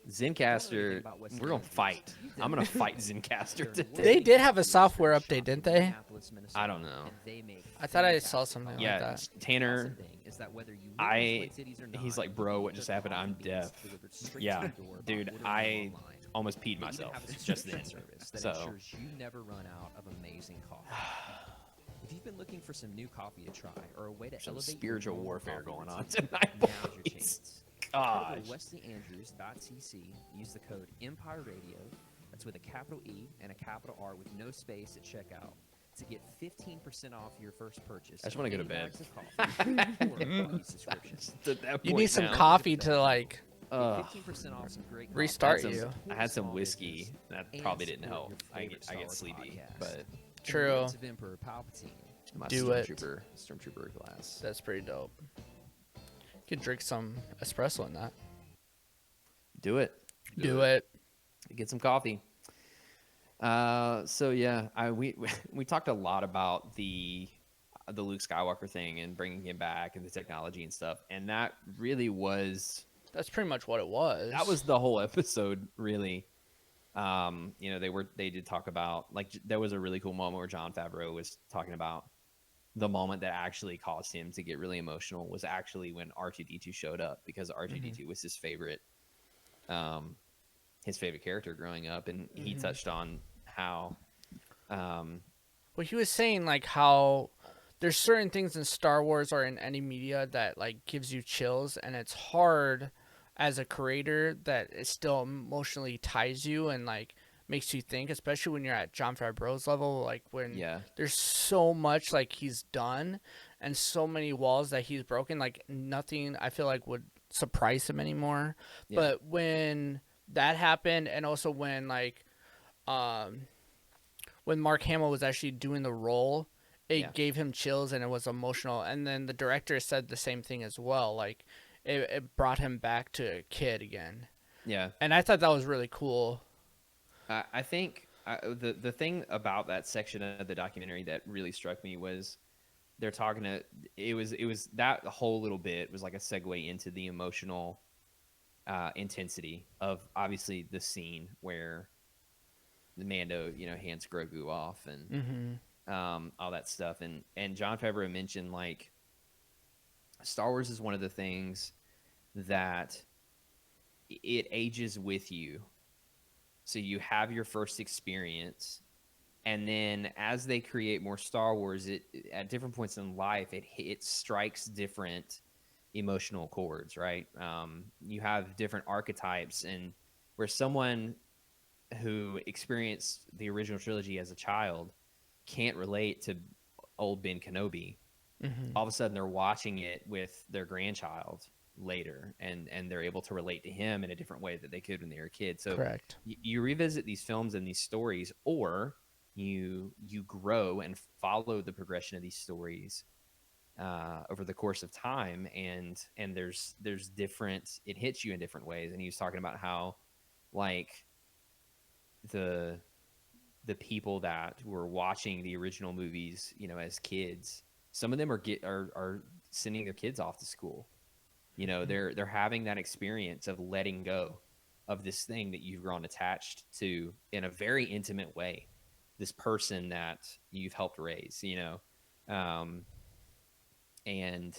Zencaster, we're going to fight. I'm going to fight Zencaster today. They did have a software update, didn't they? I don't know. I thought I saw something like Yeah, that. Tanner, he's like, bro, what just happened? I'm deaf. Yeah, dude, I almost peed myself just then. So, you never run out of amazing coffee. If you've been looking for some new coffee to try or a way to some elevate spiritual your warfare coffee going on routine, tonight, now's your boys. chance. Gosh. Go to wesleyandrews.tc, use the code Empire Radio, that's with a capital E and a capital R with no space at checkout, to get 15% off your first purchase. I just want to go to bed. Of coffee or a coffee subscription. You need some coffee to like Ugh. 15% off some great Restart coffee, you. support I had some small whiskey. business, That and probably didn't support help. your I favorite get Star Wars sleepy, podcast. but In the True. words of Emperor Palpatine, my Do it. stormtrooper glass. That's pretty dope. You could drink some espresso in that. Do it. Do it. Get some coffee. So yeah, we talked a lot about the Luke Skywalker thing and bringing him back and the technology and stuff, and that really was That's pretty much what it was. that was the whole episode, really. You know, they did talk about, like, there was a really cool moment where Jon Favreau was talking about the moment that actually caused him to get really emotional was actually when R2D2 showed up, because R2D2 was his favorite character growing up, and he touched on how Well, he was saying like how there's certain things in Star Wars or in any media that like gives you chills, and it's hard as a creator that it still emotionally ties you and like makes you think, especially when you're at Jon Favreau's level, like when yeah there's so much like he's done and so many walls that he's broken, like nothing I feel like would surprise him anymore. Yeah. But when that happened, and also when like when Mark Hamill was actually doing the role, it gave him chills and it was emotional. And then the director said the same thing as well. Like it brought him back to a kid again. yeah And I thought that was really cool. I think the thing about that section of the documentary that really struck me was they're talking to it was that whole little bit was like a segue into the emotional intensity of obviously the scene where the Mando, you know, hands Grogu off and all that stuff, and Jon Favreau mentioned like Star Wars is one of the things that it ages with you. So you have your first experience, and then as they create more Star Wars, it at different points in life, it strikes different emotional chords, right? You have different archetypes, and where someone who experienced the original trilogy as a child can't relate to old Ben Kenobi, all of a sudden they're watching it with their grandchild later, and they're able to relate to him in a different way that they could when they were kids. So Correct. you revisit these films and these stories, or you grow and follow the progression of these stories over the course of time, and there's different, it hits you in different ways. And he was talking about how like the people that were watching the original movies, you know, as kids, some of them are sending their kids off to school. You know, they're having that experience of letting go of this thing that you've grown attached to in a very intimate way, this person that you've helped raise, you know. And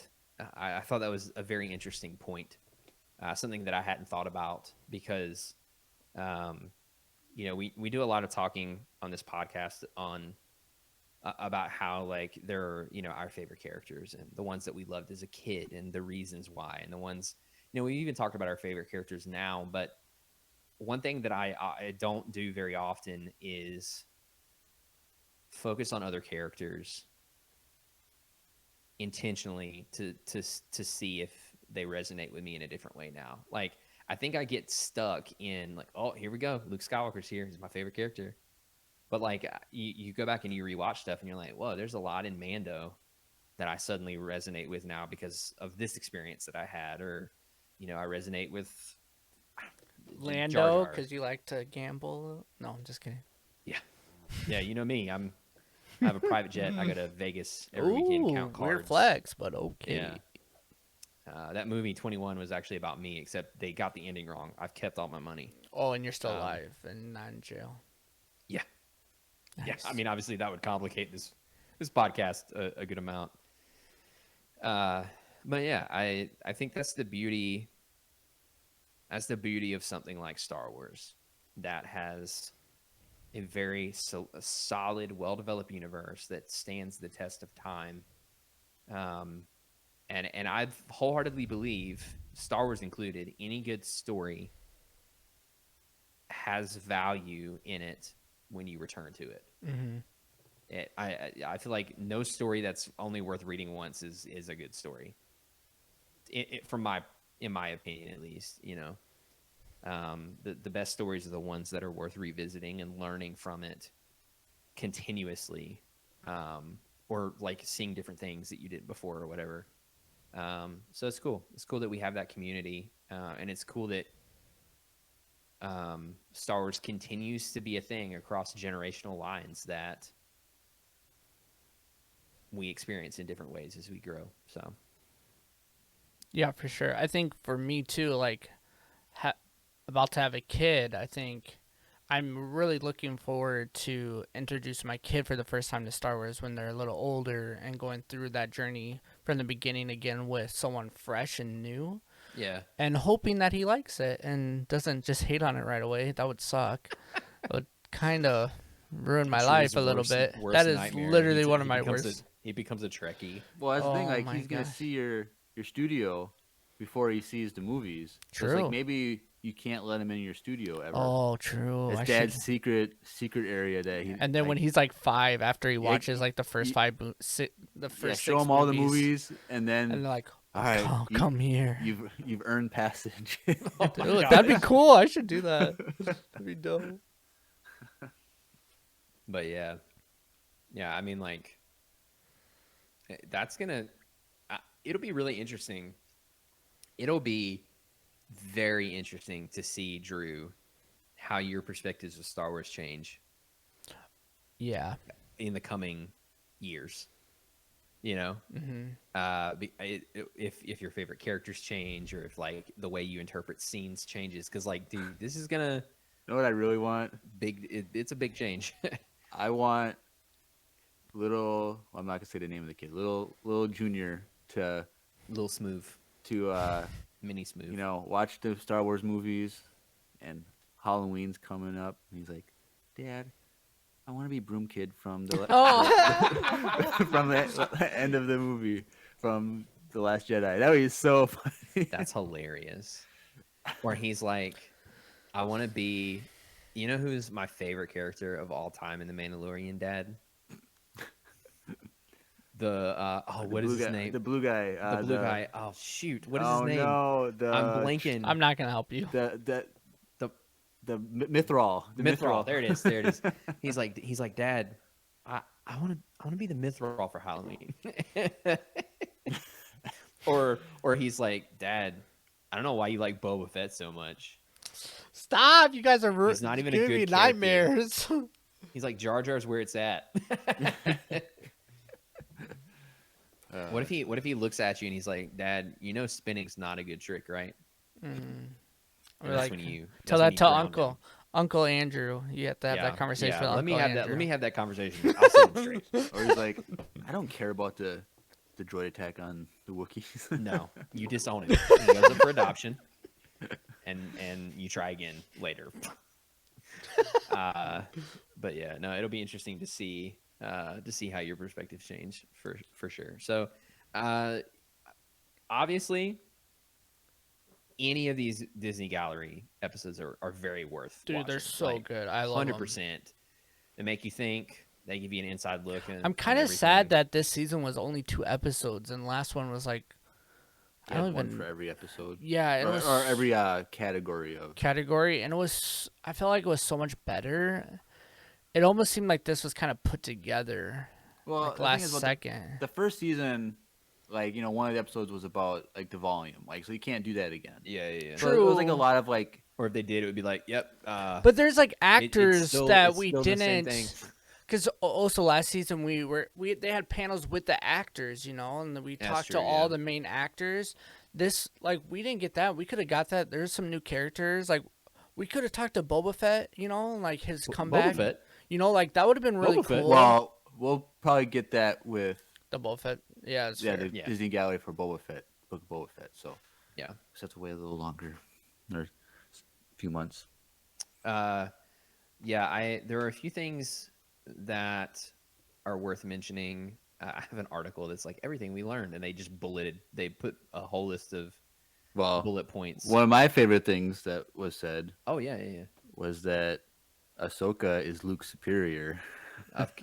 I thought that was a very interesting point, something that I hadn't thought about, because you know, we do a lot of talking on this podcast on about how like they're, you know, our favorite characters and the ones that we loved as a kid and the reasons why, and the ones, you know, we even talked about our favorite characters now. But one thing that I don't do very often is focus on other characters intentionally to see if they resonate with me in a different way now. Like, I think I get stuck in like, oh, here we go, Luke Skywalker's here, he's my favorite character. But like you go back and you rewatch stuff and you're like, whoa, there's a lot in Mando that I suddenly resonate with now because of this experience that I had. Or, you know, I resonate with Lando, Jar Jar. because you like to gamble. No, I'm just kidding. Yeah, you know me. I have a private jet. I go to Vegas every weekend, count cards. Weird flex, but okay. Yeah. That movie 21 was actually about me, except they got the ending wrong. I've kept all my money. Oh, and you're still alive and not in jail. Yeah. Nice. Yeah, I mean, obviously that would complicate this podcast a good amount. But yeah, I think that's the beauty. That's the beauty of something like Star Wars, that has a very a solid, well-developed universe that stands the test of time. And I wholeheartedly believe, Star Wars included, any good story has value in it when you return to it. I feel like no story that's only worth reading once is a good story. From my in my opinion, at least. The best stories are the ones that are worth revisiting and learning from it continuously, or like seeing different things that you did before or whatever. So it's cool. It's cool that we have that community, and it's cool that Star Wars continues to be a thing across generational lines that we experience in different ways as we grow. So Yeah, for sure. I think for me too, like about to have a kid, I think I'm really looking forward to introduce my kid for the first time to Star Wars when they're a little older and going through that journey from the beginning again with someone fresh and new. yeah, And hoping that he likes it and doesn't just hate on it right away. That would suck. It would kind of ruin my life a little bit. That is nightmare. literally He one of my becomes worst. he becomes a Trekkie. Well, that's the thing. Oh Like my he's gonna gosh. see your studio before he sees the movies. So it's True. like maybe you can't let him in your studio ever. Oh, true. His I dad's should. secret area that he. And then when like, he's like 5, after he watches like the first you- 5, the first yeah, 6 show him all the movies, and then and they're like, all right, "Oh, come here." you've earned passage. Dude, that'd be cool. I should do that. That'd be dope. But yeah, I mean, like, that's gonna. It'll be really interesting. It'll be very interesting to see, Drew, how your perspectives of Star Wars change Yeah. in the coming years. Mm-hmm. If your favorite characters change, or if like the way you interpret scenes changes, because like, dude, this is gonna You know what I really want? it's a big change. I want little. I'm not gonna say the name of the kid. Little Junior to Little Smooth, mini Smooth. watch the Star Wars movies, and Halloween's coming up, and he's like, "Dad, I want to be Broom Kid from the from the end of the movie from The Last Jedi." That would be so funny. That's hilarious. Or he's like, I want to be. You know who's my favorite character of all time in The Mandalorian, Dad? What is his name? The blue guy. The blue guy. Oh shoot, what is his name? No, I'm blanking. I'm not gonna help you. The Mithril. The Mythrol. There it is. There it is. He's like, Dad, I want to be the Mythrol for Halloween. or he's like, Dad, I don't know why you like Boba Fett so much. Stop! You guys are He's not even a giving good me character. nightmares. He's like, Jar Jar's where it's at. What if he looks at you and he's like, Dad, spinning's not a good trick, right? Or And like, when you tell that's when you Tell ground Uncle. him. Uncle Andrew. You have to have Yeah, that conversation with let Uncle me have Andrew. that. Let me have that conversation. I'll set him straight. Or he's like, I don't care about the droid attack on the Wookiees. No, you disown him. He goes up for adoption, and you try again later. But yeah, no, it'll be interesting to see how your perspectives change for sure. So, obviously, any of these Disney Gallery episodes are very worth. Dude, they're watching. so Like, good. I love 100%. them. They make you think. They give you an inside look. I'm kind of sad that this season was only 2 episodes, and the last one was like, I don't one even. for every episode. Yeah, it was Or every category of. category, and it was. I felt like it was so much better. It almost seemed like this was kind of put together, Well, like the thing last is about second. the first season, like one of the episodes was about like the volume, like so you can't do that again. Yeah. So it was like a True. lot of like. Or if they did, it would be like, yep. But there's like actors still- that it's we still the same didn't. thing. Because also last season they had panels with the actors, and we That's talked true, to all yeah. the main actors. This we didn't get that. We could have got that. There's some new characters. Like we could have talked to Boba Fett, like his comeback. Boba Fett. Like that would have been really Boba Fett. cool. Well, we'll probably get that with the Boba Fett. Yeah, it's the fair. Yeah. Disney Gallery for Boba Fett, book of Boba Fett. So Yeah. just have to wait a little longer, or a few months. There are a few things that are worth mentioning. I have an article that's like everything we learned, and they just they put a whole list of Well, bullet points. one of my favorite things that was said Oh yeah. was that Ahsoka is Luke's superior. Of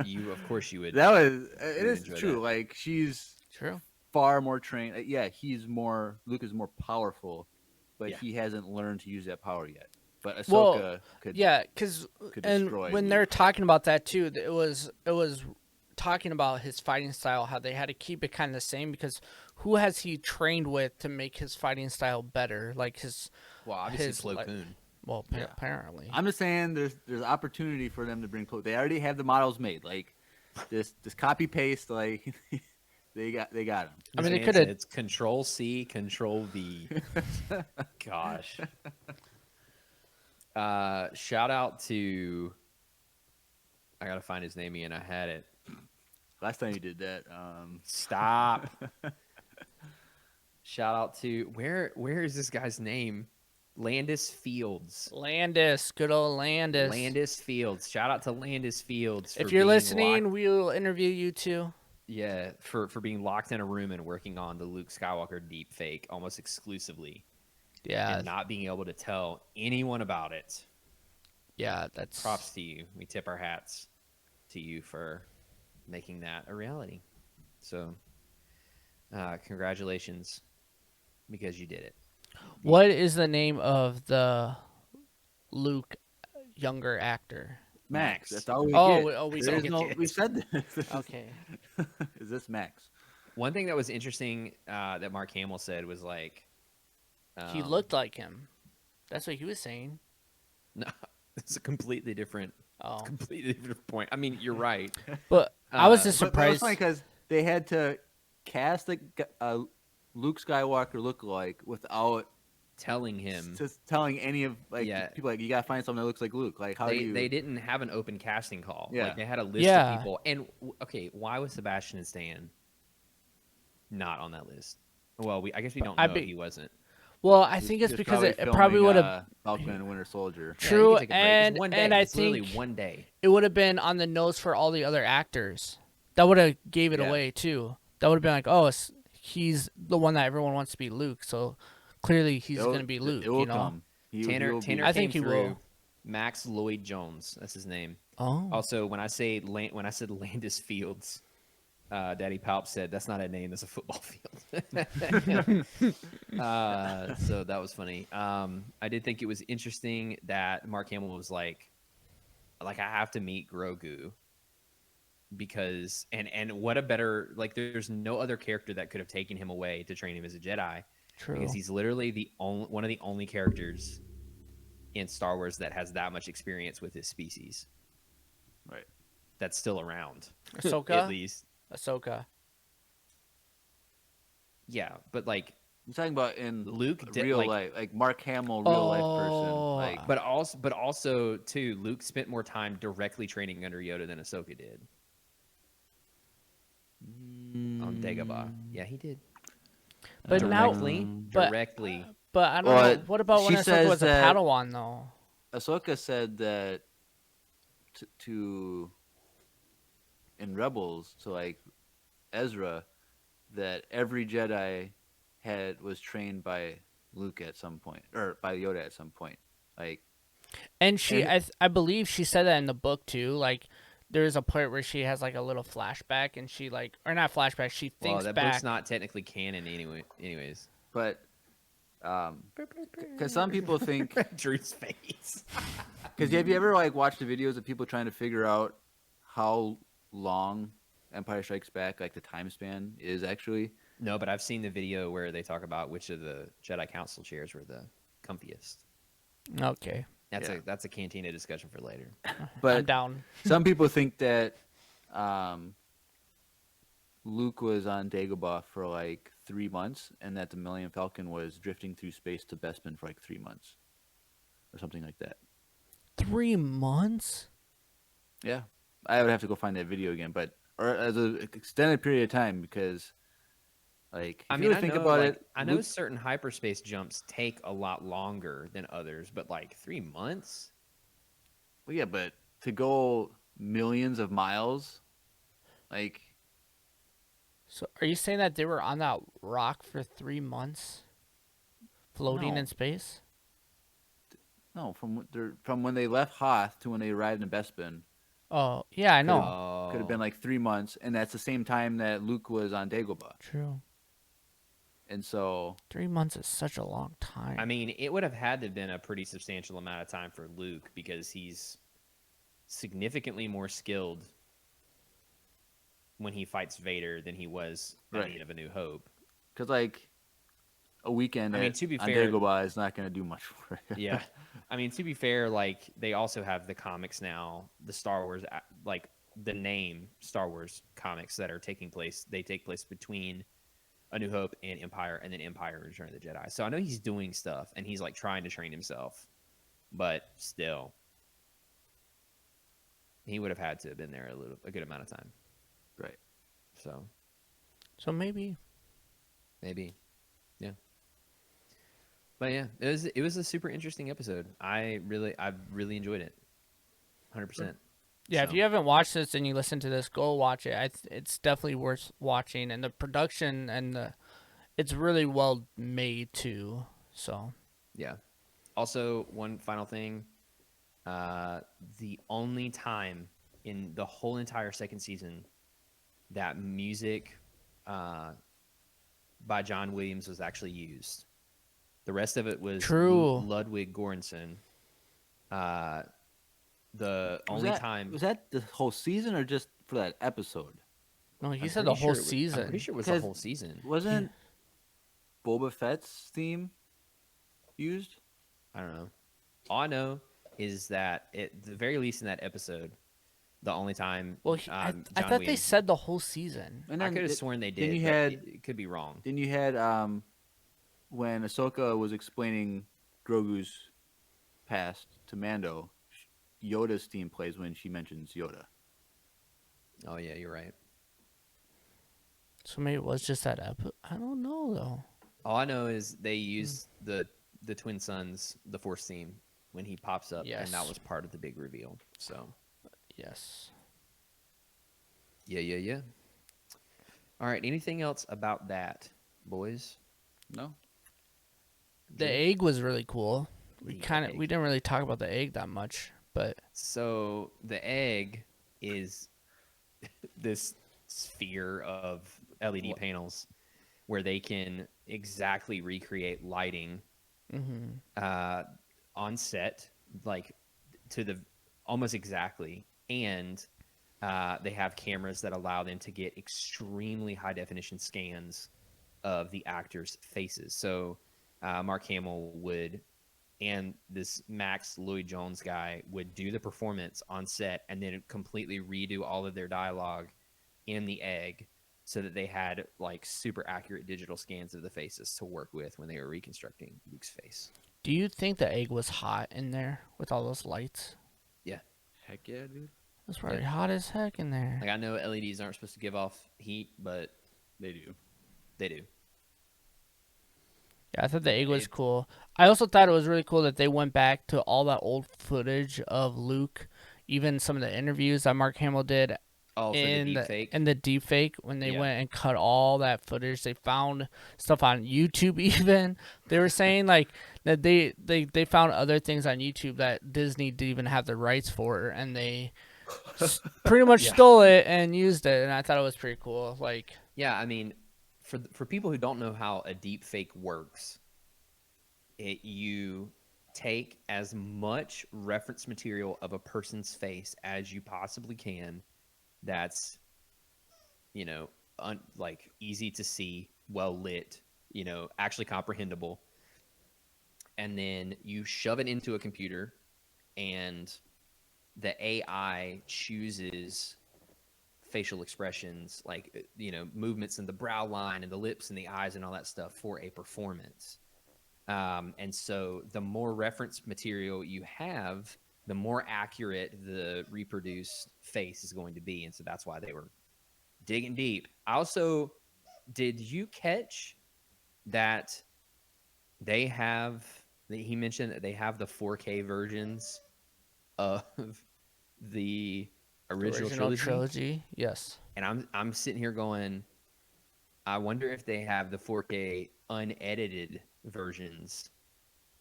course you would. That was it would is enjoy true. that. Like she's True. far more trained. Yeah, Luke is more powerful, but Yeah. he hasn't learned to use that power yet. But Ahsoka Well, could yeah, because could and destroy when Luke. they're talking about that too, it was talking about his fighting style, how they had to keep it kind of the same because who has he trained with to make his fighting style better? Like Well, obviously his, Plo like- Koon. well, Yeah. apparently. I'm just saying there's opportunity for them to bring They already have the models made. Like this copy paste. Like they got him. I mean, they Man could said have. It's Control C, Control V. Gosh. Shout out to. I gotta find his name again. I had it. Last time you did that, Stop. Shout out to where is this guy's name? Landis Fields. Landis, good old Landis. Landis Fields. Shout out to Landis Fields. If for you're being listening, locked- we'll interview you too. yeah, for being locked in a room and working on the Luke Skywalker deep fake almost exclusively, Yeah, and not being able to tell anyone about it. yeah, that's Props to you. We tip our hats to you for making that a reality. So, congratulations, because you did it. What is the name of the Luke younger actor? Max. That's all we Oh, get. we There don't is get it. we said this. Okay. Is this Max? One thing that was interesting that Mark Hamill said was like, He looked like him. That's what he was saying. No, it's a completely different Oh, point. I mean, you're right. but I was just But that was surprised. funny because they had to cast a Luke Skywalker lookalike without Telling him just telling any of Yeah. people you gotta find someone that looks like Luke. Like how do they, you? they didn't have an open casting call. Yeah. Like they had a list Yeah. of people. And okay, why was Sebastian Stan not on that list? Well, I guess we don't know if he wasn't. Well, I think it's Just because it filming, probably would have Falcon and Winter Soldier. Yeah, he True, could take a break. It's one day. and I It's literally think one day. it would have been on the nose for all the other acters. That would have gave it Yeah. away too. That would have been like, oh, he's the one that everyone wants to be Luke. So clearly he's going to be Luke. It will You know. come. Tanner I came think he through. will. Max Lloyd Jones. That's his name. Oh. Also, when I said Landis Fields, Daddy Palp said that's not a name. That's a football field. So that was funny. I did think it was interesting that Mark Hamill was like I have to meet Grogu because and what a better there's no other character that could have taken him away to train him as a Jedi. True. Because he's literally one of the only characters in Star Wars that has that much experience with his species. Right. That's still around. Ahsoka? At least. Ahsoka. Yeah, but I'm talking about in Luke did, real life, like Mark Hamill, real life Oh. person. Like, but also too, Luke spent more time directly training under Yoda than Ahsoka did on Dagobah. Yeah, he did. But now, but- directly. but I don't Well, know. What about when she Ahsoka says was a that- Padawan though? Ahsoka said that in Rebels to like Ezra that every Jedi was trained by Luke at some point or by Yoda at some point. Like, And she, And- I believe she said that in the book too. Like, there's a part where she has like a little flashback, and she or not flashback. She Well, thinks that back. book's not technically canon anyways. but because some people think Drew's face. because have you ever like watched the videos of people trying to figure out how long Empire Strikes Back, like the time span is actually? No, but I've seen the video where they talk about which of the Jedi Council chairs were the comfiest. Okay, That's a cantina discussion for later. I'm But down. some people think that Luke was on Dagobah for like 3 months, and that the Millennium Falcon was drifting through space to Bespin for like 3 months, or something like that. 3 months? Yeah, I would have to go find that video again, but or as an extended period of time because, like, if you really think about it, I know Luke- certain hyperspace jumps take a lot longer than others, but like 3 months. well, yeah, but to go millions of miles, like, So, are you saying that they were on that rock for 3 months, floating No. in space? no, from when they left Hoth to when they arrived in Bespin. Oh, yeah, I know. Oh, Could have been like 3 months, and that's the same time that Luke was on Dagobah. True. And so 3 months is such a long time. I mean, it would have had to have been a pretty substantial amount of time for Luke because he's significantly more skilled when he fights Vader than he was at the Right. end of A New Hope. because like a weekend I mean, at to be on fair- Dagobah is not going to do much for it. Yeah. I mean, to be fair, like they also have the comics now, the Star Wars, like the name Star Wars comics that are taking place. They take place between A New Hope and Empire, and then Empire and Return of the Jedi. So I know he's doing stuff, and he's like trying to train himself, but still, he would have had to have been there a good amount of time. Right. So maybe. Maybe, yeah. But yeah, it was a super interesting episode. I really enjoyed it, 100%. Yeah, if So- you haven't watched this and you listen to this, go watch it. It's definitely worth watching, and the production and it's really well made too. So Yeah. Also, one final thing. The only time in the whole entire second season that music by John Williams was actually used. The rest of it was True. Ludwig Göransson. The Was only that, time was that the whole season or just for that episode? no, he I'm said the pretty whole sure it was- season. I'm pretty sure it was the Because- whole season. Wasn't Boba Fett's theme used? I don't know. All I know is that at the very least in that episode, the only time Well, I John thought they Williams- said the whole season. And I then could have it- sworn they then did. you but had- it could be wrong. Then you had when Ahsoka was explaining Grogu's past to Mando, Yoda's theme plays when she mentions Yoda. Oh yeah, you're right. So maybe it was just that episode. I don't know though. All I know is they used the twin sons, the Force theme, when he pops up, and that Yes. was part of the big reveal. So Yes. yeah. All right. Anything else about that, boys? No. The egg was really cool. We The kind of egg. we didn't really talk about the egg that much, but So the egg is this sphere of LED panels where they can exactly recreate lighting on set, like to the almost exactly, and they have cameras that allow them to get extremely high definition scans of the actors' faces. So Mark Hamill would, and this Max Lloyd Jones guy would do the performance on set and then completely redo all of their dialogue in the egg so that they had like super accurate digital scans of the faces to work with when they were reconstructing Luke's face. do you think the egg was hot in there with all those lights? Yeah. Heck yeah, dude. It was probably hot as heck in there. Like I know LEDs aren't supposed to give off heat, but They do. they do. Yeah, I thought the egg was cool. I also thought it was really cool that they went back to all that old footage of Luke, even some of the interviews that Mark Hamill did Oh, for the in deep fake. in the deep fake when they Yeah. went and cut all that footage. They found stuff on YouTube even. They were saying like that they found other things on YouTube that Disney didn't even have the rights for, and they pretty much stole it and used it, and I thought it was pretty cool. Like, Yeah, I mean, for people who don't know how a deep fake works, you take as much reference material of a person's face as you possibly can. That's, like easy to see, well lit, actually comprehensible. And then you shove it into a computer, and the AI chooses facial expressions, like movements in the brow line and the lips and the eyes and all that stuff for a performance. And so the more reference material you have, the more accurate the reproduced face is going to be. And so that's why they were digging deep. Also, did you catch that he mentioned that they have the 4K versions of the original trilogy? Yes. And I'm sitting here going, I wonder if they have the 4K unedited versions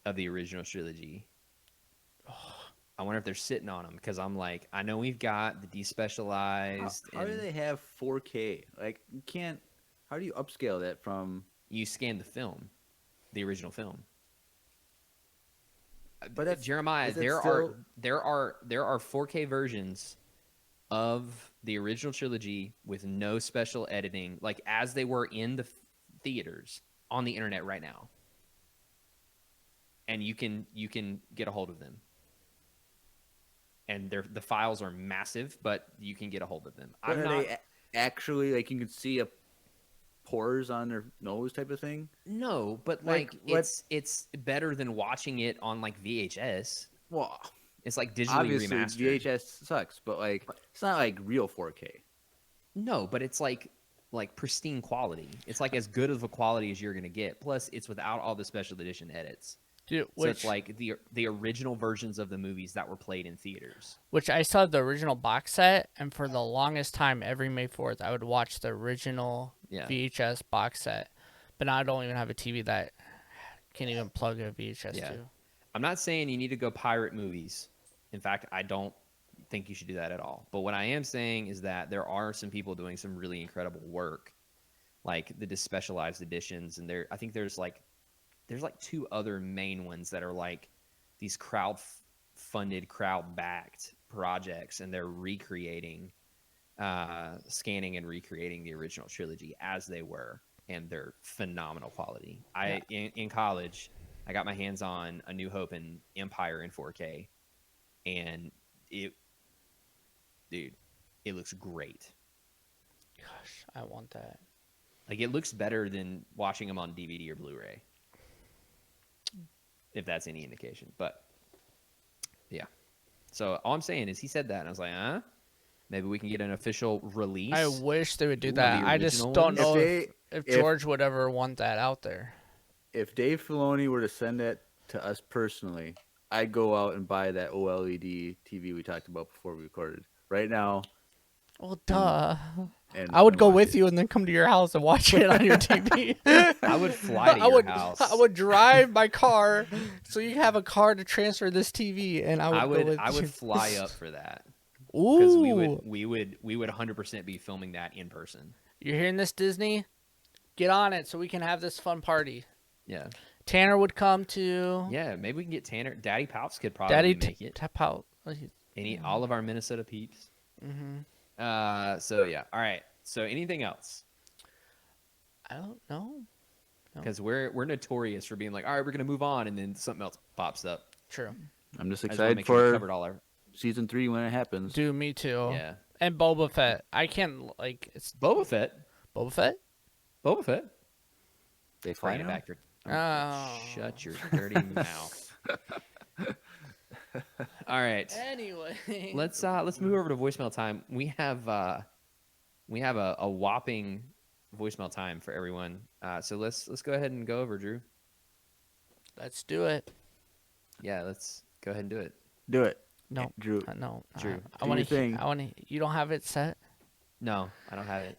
of the original trilogy. I wonder if they're sitting on them, because I'm like, I know we've got the despecialized. How do they have 4K? Like, you can't. How do you upscale that from you scan the film, the original film. But that's, Jeremiah, is it there still- are 4K versions of the original trilogy with no special editing, like as they were in the theaters on the internet right now, and you can get a hold of them. And the files are massive, but you can get a hold of them. But I'm are not. they actually like you can see a pores on their nose type of thing? No, but Like, like what- it's better than watching it on like VHS. Well, It's like digitally obviously remastered. VHS sucks, but like it's not like real 4K. No, but it's like pristine quality. It's like as good of a quality as you're gonna get. Plus, it's without all the special edition edits. Dude, So it's like the original versions of the movies that were played in theaters. which I saw the original box set, and for the longest time, every May 4th, I would watch the original Yeah. VHS box set. But now I don't even have a TV that can even plug a VHS Yeah. to. I'm not saying you need to go pirate movies. In fact, I don't think you should do that at all. But what I am saying is that there are some people doing some really incredible work, like the specialized editions, and I think there's like 2 other main ones that are like these crowd-funded, crowd-backed projects, and they're recreating, scanning and recreating the original trilogy as they were, and they're phenomenal quality. In college, I got my hands on A New Hope and Empire in 4K, and it looks great. Gosh, I want that. Like, it looks better than watching them on DVD or Blu-ray, if that's any indication. But yeah, so all I'm saying is he said that, and I was like, maybe we can get an official release. I wish they would do Ooh, that. the I just original don't ones? know If if they- George would ever want that out there. If Dave Filoni were to send that to us personally, I'd go out and buy that OLED TV we talked about before we recorded. Right now, Well, duh. and I would go watch with it. you and then come to your house and watch it on your TV. I would fly to your house. I would drive my car so you have a car to transfer this TV, and I would. Go with I would you. fly up for that, Ooh, because we would 100% be filming that in person. You're hearing this, Disney? Get on it so we can have this fun party. Yeah, Tanner would come too. yeah. Maybe we can get Tanner. Daddy Pouts could probably Daddy make it. tap out. All of our Minnesota peeps. Mm-hmm. So yeah. All right. So anything else? I don't know. Because we're notorious for being like, all right, we're gonna move on, and then something else pops up. True. I'm just I just wanna excited make sure we for covered all our. season 3 when it happens. Do me too. Yeah. And Boba Fett. I can't it's Boba Fett. Boba Fett. Boba Fett. They fly Bring it now? back. Oh. Shut your dirty mouth. All right. Anyway, Let's move over to voicemail time. We have a whopping voicemail time for everyone. So let's go ahead and go over, Drew. let's do it. Yeah, let's go ahead and do it. Do it. No, Drew. no. Drew, I do want your thing. to. I want to. You don't have it set. No, I don't have it.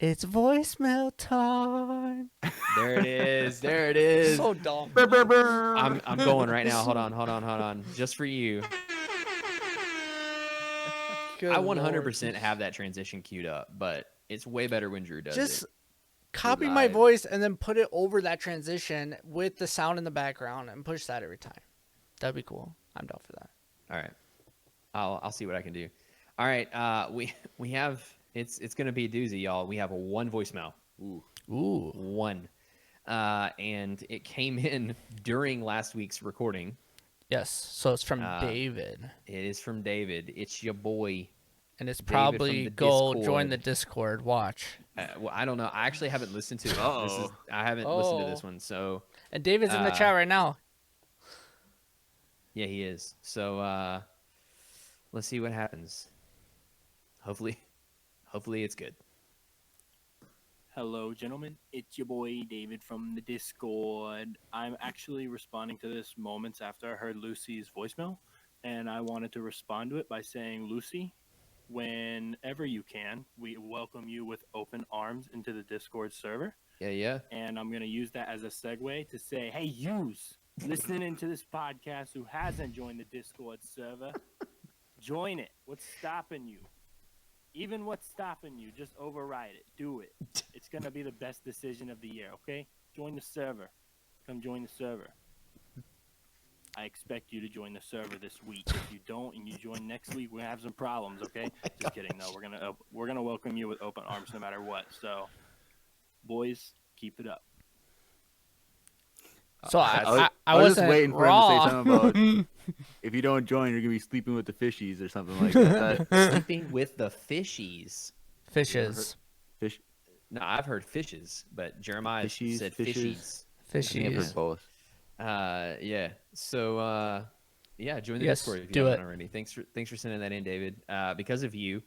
It's voicemail time. There it is. There it is. So dumb. I'm going right now. Hold on. Just for you. Good I Lord. 100% have that transition queued up, but it's way better when Drew does Just it. copy my live. voice and then put it over that transition with the sound in the background and push that every time. That'd be cool. I'm down for that. All right. I'll see what I can do. All right. We have it's gonna be a doozy, y'all. We have one voicemail. Ooh. One. And it came in during last week's recording. Yes. So it's from David. It is from David. It's your boy. And it's David probably from the go join Discord. the Discord. Watch. Well, I don't know. I actually haven't listened to it. Uh-oh. I haven't listened to Oh. this one. So And David's in the Uh, chat right now. yeah, he is. So let's see what happens. Hopefully it's good. Hello, gentlemen. It's your boy David from the Discord. I'm actually responding to this moments after I heard Lucy's voicemail, and I wanted to respond to it by saying, Lucy, whenever you can, we welcome you with open arms into the Discord server. Yeah. And I'm going to use that as a segue to say, hey, yous, listening to this podcast who hasn't joined the Discord server, join it. What's stopping you? Even what's stopping you, just override it. Do it. It's gonna be the best decision of the year. Okay? Join the server. Come join the server. I expect you to join the server this week. If you don't and you join next week, we're gonna have some problems. Okay? Just kidding. No, we're gonna welcome you with open arms no matter what. So, boys, keep it up. So I I was just wasn't waiting for wrong. him to say something about if you don't join, you're gonna be sleeping with the fishies or something like that. Sleeping with the fishies. Fishes. Fish, No, I've heard fishes, but Jeremiah Fishies, said fishes. fishies. I think I've Fishies. heard both. Yeah. So yeah, join the Yes, Discord if you do haven't it. already. Thanks for sending that in, David. Because of you,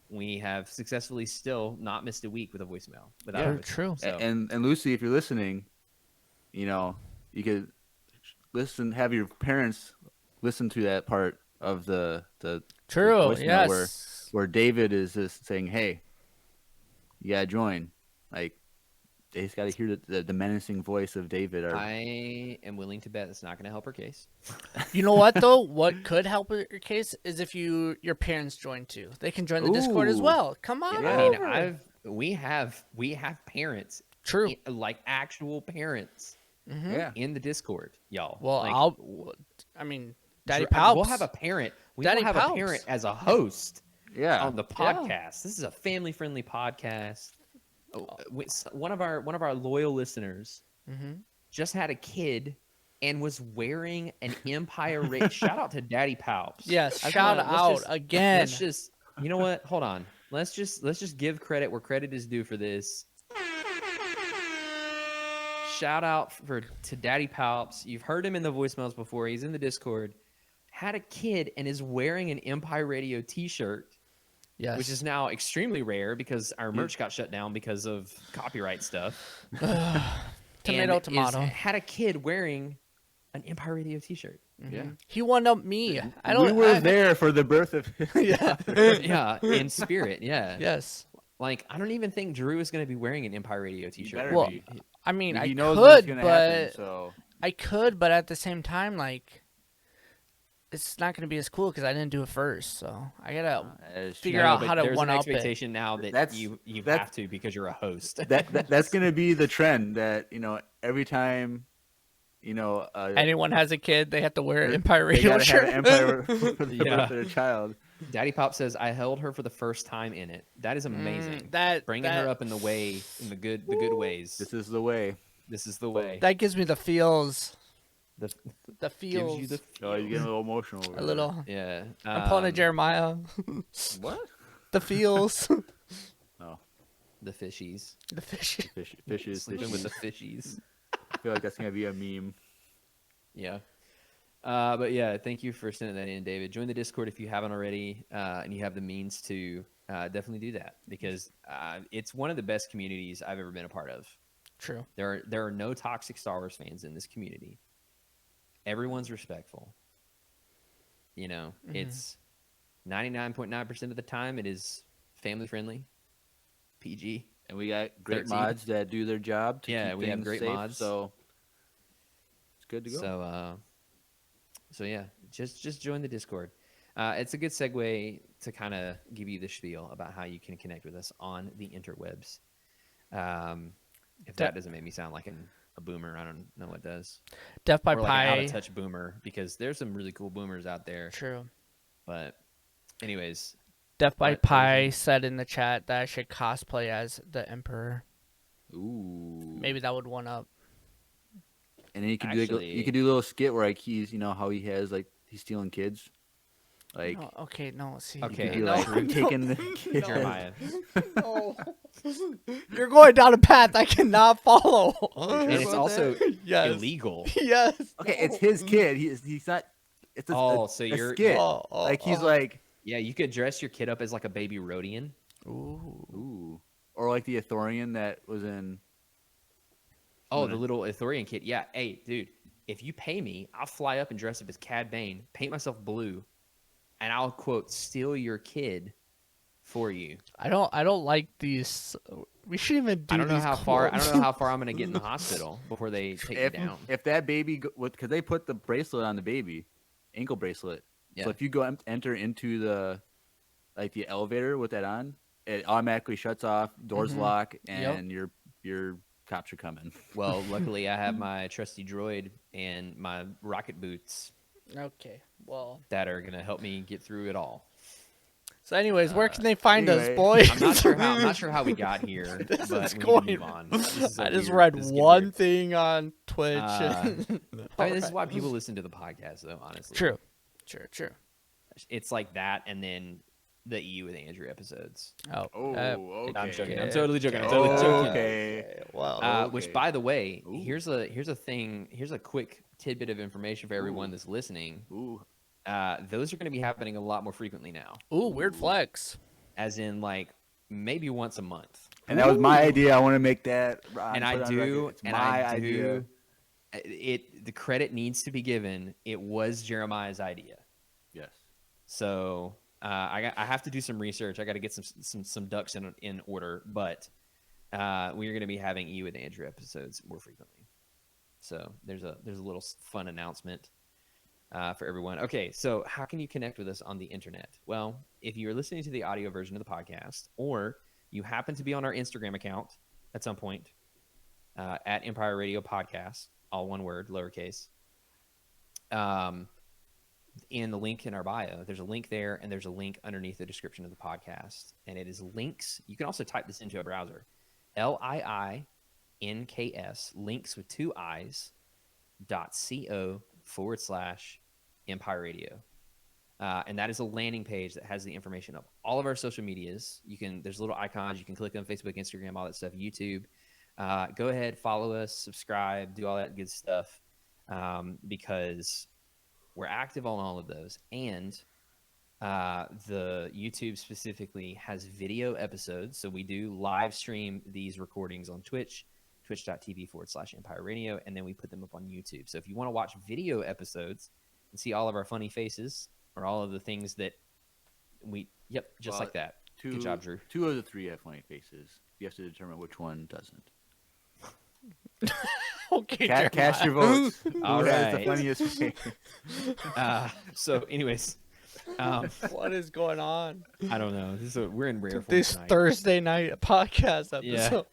we have successfully still not missed a week with a voicemail. Without a Yeah, voicemail. true. So, And Lucy, if you're listening, you know, you could have your parents listen to that part of the True. voicemail Yes. where David is just saying, "Hey, you gotta join." Like they just gotta hear the menacing voice of David. Or I am willing to bet it's not going to help her case. You know what though? What could help with your case is if your parents join too. They can join the Discord as Ooh. well. Come on I mean, over. we have parents, True. like actual parents yeah, in the Discord, y'all. Well, Like, I mean, Daddy We'll Palps. have a parent. We Daddy will have Palps. a parent as a host yeah. on the podcast. This is a family-friendly podcast. One of our loyal listeners just had a kid and was wearing an Empire Ra- Shout out to Daddy Palps. Yes, I just shout wanna- out let's just- again. Let's just, you know what? Hold on. Let's just give credit where credit is due for this. Shout out to Daddy Palps. You've heard him in the voicemails before. He's in the Discord. Had a kid and is wearing an Empire Radio T-shirt, Yes. which is now extremely rare because our merch got shut down because of copyright stuff. Tomato, And tomato. had a kid wearing an Empire Radio T-shirt. Yeah. He one up me. I don't. We were I- there for the birth of. Yeah. Yeah, in spirit. Yeah. Yes. Like, I don't even think Drew is going to be wearing an Empire Radio T-shirt. better Well, be. I mean, I He knows what's could, gonna but happen. So I could, but at the same time, like, it's not gonna be as cool because I didn't do it first. So I gotta figure No, out but how to there's one an up it. expectation now that That's- you that's- have to because you're a host. that's gonna be the trend. That every time, Anyone has a kid, they have to wear an Empire they Radio gotta shirt. have an Empire for the Yeah. birth of their child. Daddy Pop says I held her for the first time in it. That is amazing. Bringing her up in the good ways. This is the way. This is the way. That gives me the feels. The, The feels. gives you the Oh, you're getting a little emotional. Over a there. little. yeah. I'm pulling a Jeremiah. What? The feels. Oh, The fishies. The fish. fishes. Sleeping with the fishies. I feel like that's gonna be a meme. Yeah. But yeah, thank you for sending that in, David. Join the Discord if you haven't already, and you have the means to definitely do that because it's one of the best communities I've ever been a part of. True. There are no toxic Star Wars fans in this community. Everyone's respectful. It's 99.9% of the time it is family friendly, PG. And we got great 13. mods that do their job. Yeah, keep we have things great safe, mods. so it's good to go. So yeah, just join the Discord. It's a good segue to kind of give you the spiel about how you can connect with us on the interwebs. If that doesn't make me sound like a boomer, I don't know what does. Death by Or like an out Pie. of touch boomer because there's some really cool boomers out there. True. But anyways, Death by What Pie version? said in the chat that I should cosplay as the Emperor. Ooh. Maybe that would one up. And then you could do Actually- you could do a little skit where like he's how he has like he's stealing kids. Like No, okay, no, see. Okay, you'd be no, like no, taking the kids. Jeremiah. no. You're going down a path I cannot follow. And it's also Yes. illegal. Yes. Okay, it's his kid. He's not. It's a, Oh, a, so a you're- skit. Oh, like he's oh. like Yeah, you could dress your kid up as like a baby Rhodian. Ooh. ooh, or like the Ithorian that was in. Oh, the little Ithorian kid. Yeah. Hey, dude, if you pay me, I'll fly up and dress up as Cad Bane, paint myself blue, and I'll quote steal your kid for you. I don't like these. We shouldn't even do I don't know these how far. I quotes. don't know how far I'm gonna get in the hospital before they take me down. If that baby, because they put the bracelet on the baby, ankle bracelet. Yeah. So if you go enter into like the elevator with that on, it automatically shuts off, doors lock, Yep. and your cops are coming. Well, luckily I have my trusty droid and my rocket boots Okay. Well. that are gonna help me get through it all. So, anyways, where can they find us, anyway, boys? I'm not sure how we got here, This but is we need going- to move on. This is a I just weird- read this is getting one weird. thing on Twitch. I mean, this is Alright. why people listen to the podcast, though. Honestly, True. It's like that, and then the EU with Andrew episodes. Oh. Okay. I'm joking. I'm Okay. totally joking. I'm totally joking. Okay. Well. Which, Okay. by the way, Ooh. here's a thing. Here's a quick tidbit of information for everyone that's listening. Ooh. Those are going to be happening a lot more frequently now, Ooh, weird flex. as in like maybe once a month. And that was my idea. I want to make that. And I put it on do, record. It's and my I idea. do. The credit needs to be given. It was Jeremiah's idea. Yes. So I have to do some research. I got to get some ducks in order. But we are going to be having EU with Andrew episodes more frequently. So there's a little fun announcement for everyone. Okay, so how can you connect with us on the internet? Well, if you're listening to the audio version of the podcast, or you happen to be on our Instagram account at some point at Empire Radio Podcast, all one word, lowercase. In the link in our bio, there's a link there, and there's a link underneath the description of the podcast, and it is links. You can also type this into a browser, LIINKS, links with 2 I's, .co/Empire Radio. And that is a landing page that has the information of all of our social medias. There's little icons. You can click on Facebook, Instagram, all that stuff, YouTube. Go ahead, follow us, subscribe, do all that good stuff, because we're active on all of those. And the YouTube specifically has video episodes. So we do live stream these recordings on Twitch, twitch.tv/Empire Radio, and then we put them up on YouTube. So if you want to watch video episodes and see all of our funny faces or all of the things that just like that. Good job, Drew. 2 of the 3 have funny faces. You have to determine which one doesn't. Okay. Cast your votes. All Who has the right. funniest face? So anyways, What is going on? I don't know. We're in rare form This tonight. Thursday night podcast episode.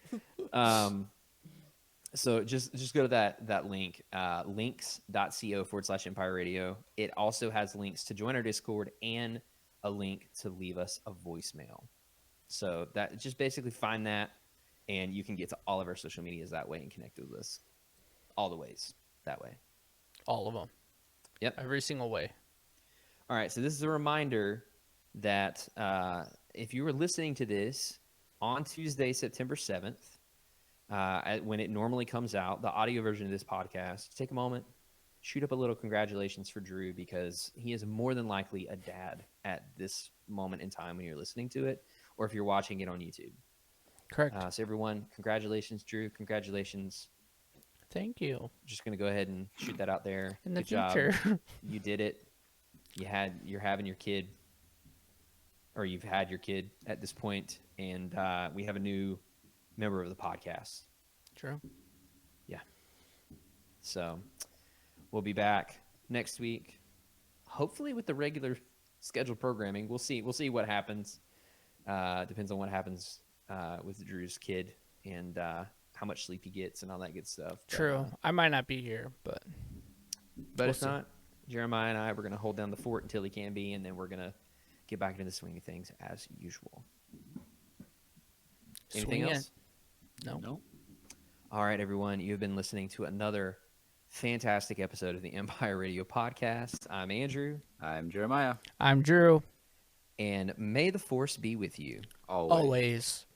So just go to that link, links.co/Empire Radio. It also has links to join our Discord and a link to leave us a voicemail. So that just basically find that, and you can get to all of our social medias that way and connect with us all the ways that way. All of them. Yep. Every single way. All right, so this is a reminder that if you were listening to this on Tuesday, September 7th, when it normally comes out, the audio version of this podcast, take a moment, shoot up a little congratulations for Drew, because he is more than likely a dad at this moment in time when you're listening to it, or if you're watching it on YouTube. Correct. So everyone, congratulations, Drew. Congratulations. Thank you. Just going to go ahead and shoot that out there. In the Good job. future. You did it. You're having your kid, or you've had your kid at this point, and we have a new member of the podcast. True. So we'll be back next week, hopefully with the regular scheduled programming. We'll see what happens. Depends on what happens with Drew's kid and how much sleep he gets and all that good stuff. True. I might not be here, but But We'll if see. not, Jeremiah and I, we're going to hold down the fort until he can be, and then we're going to get back into the swing of things as usual. Anything Swing in. else? No. All right, everyone. You've been listening to another fantastic episode of the Empire Radio Podcast. I'm Andrew, I'm Jeremiah. I'm Drew. and may the force be with you. Always. Always.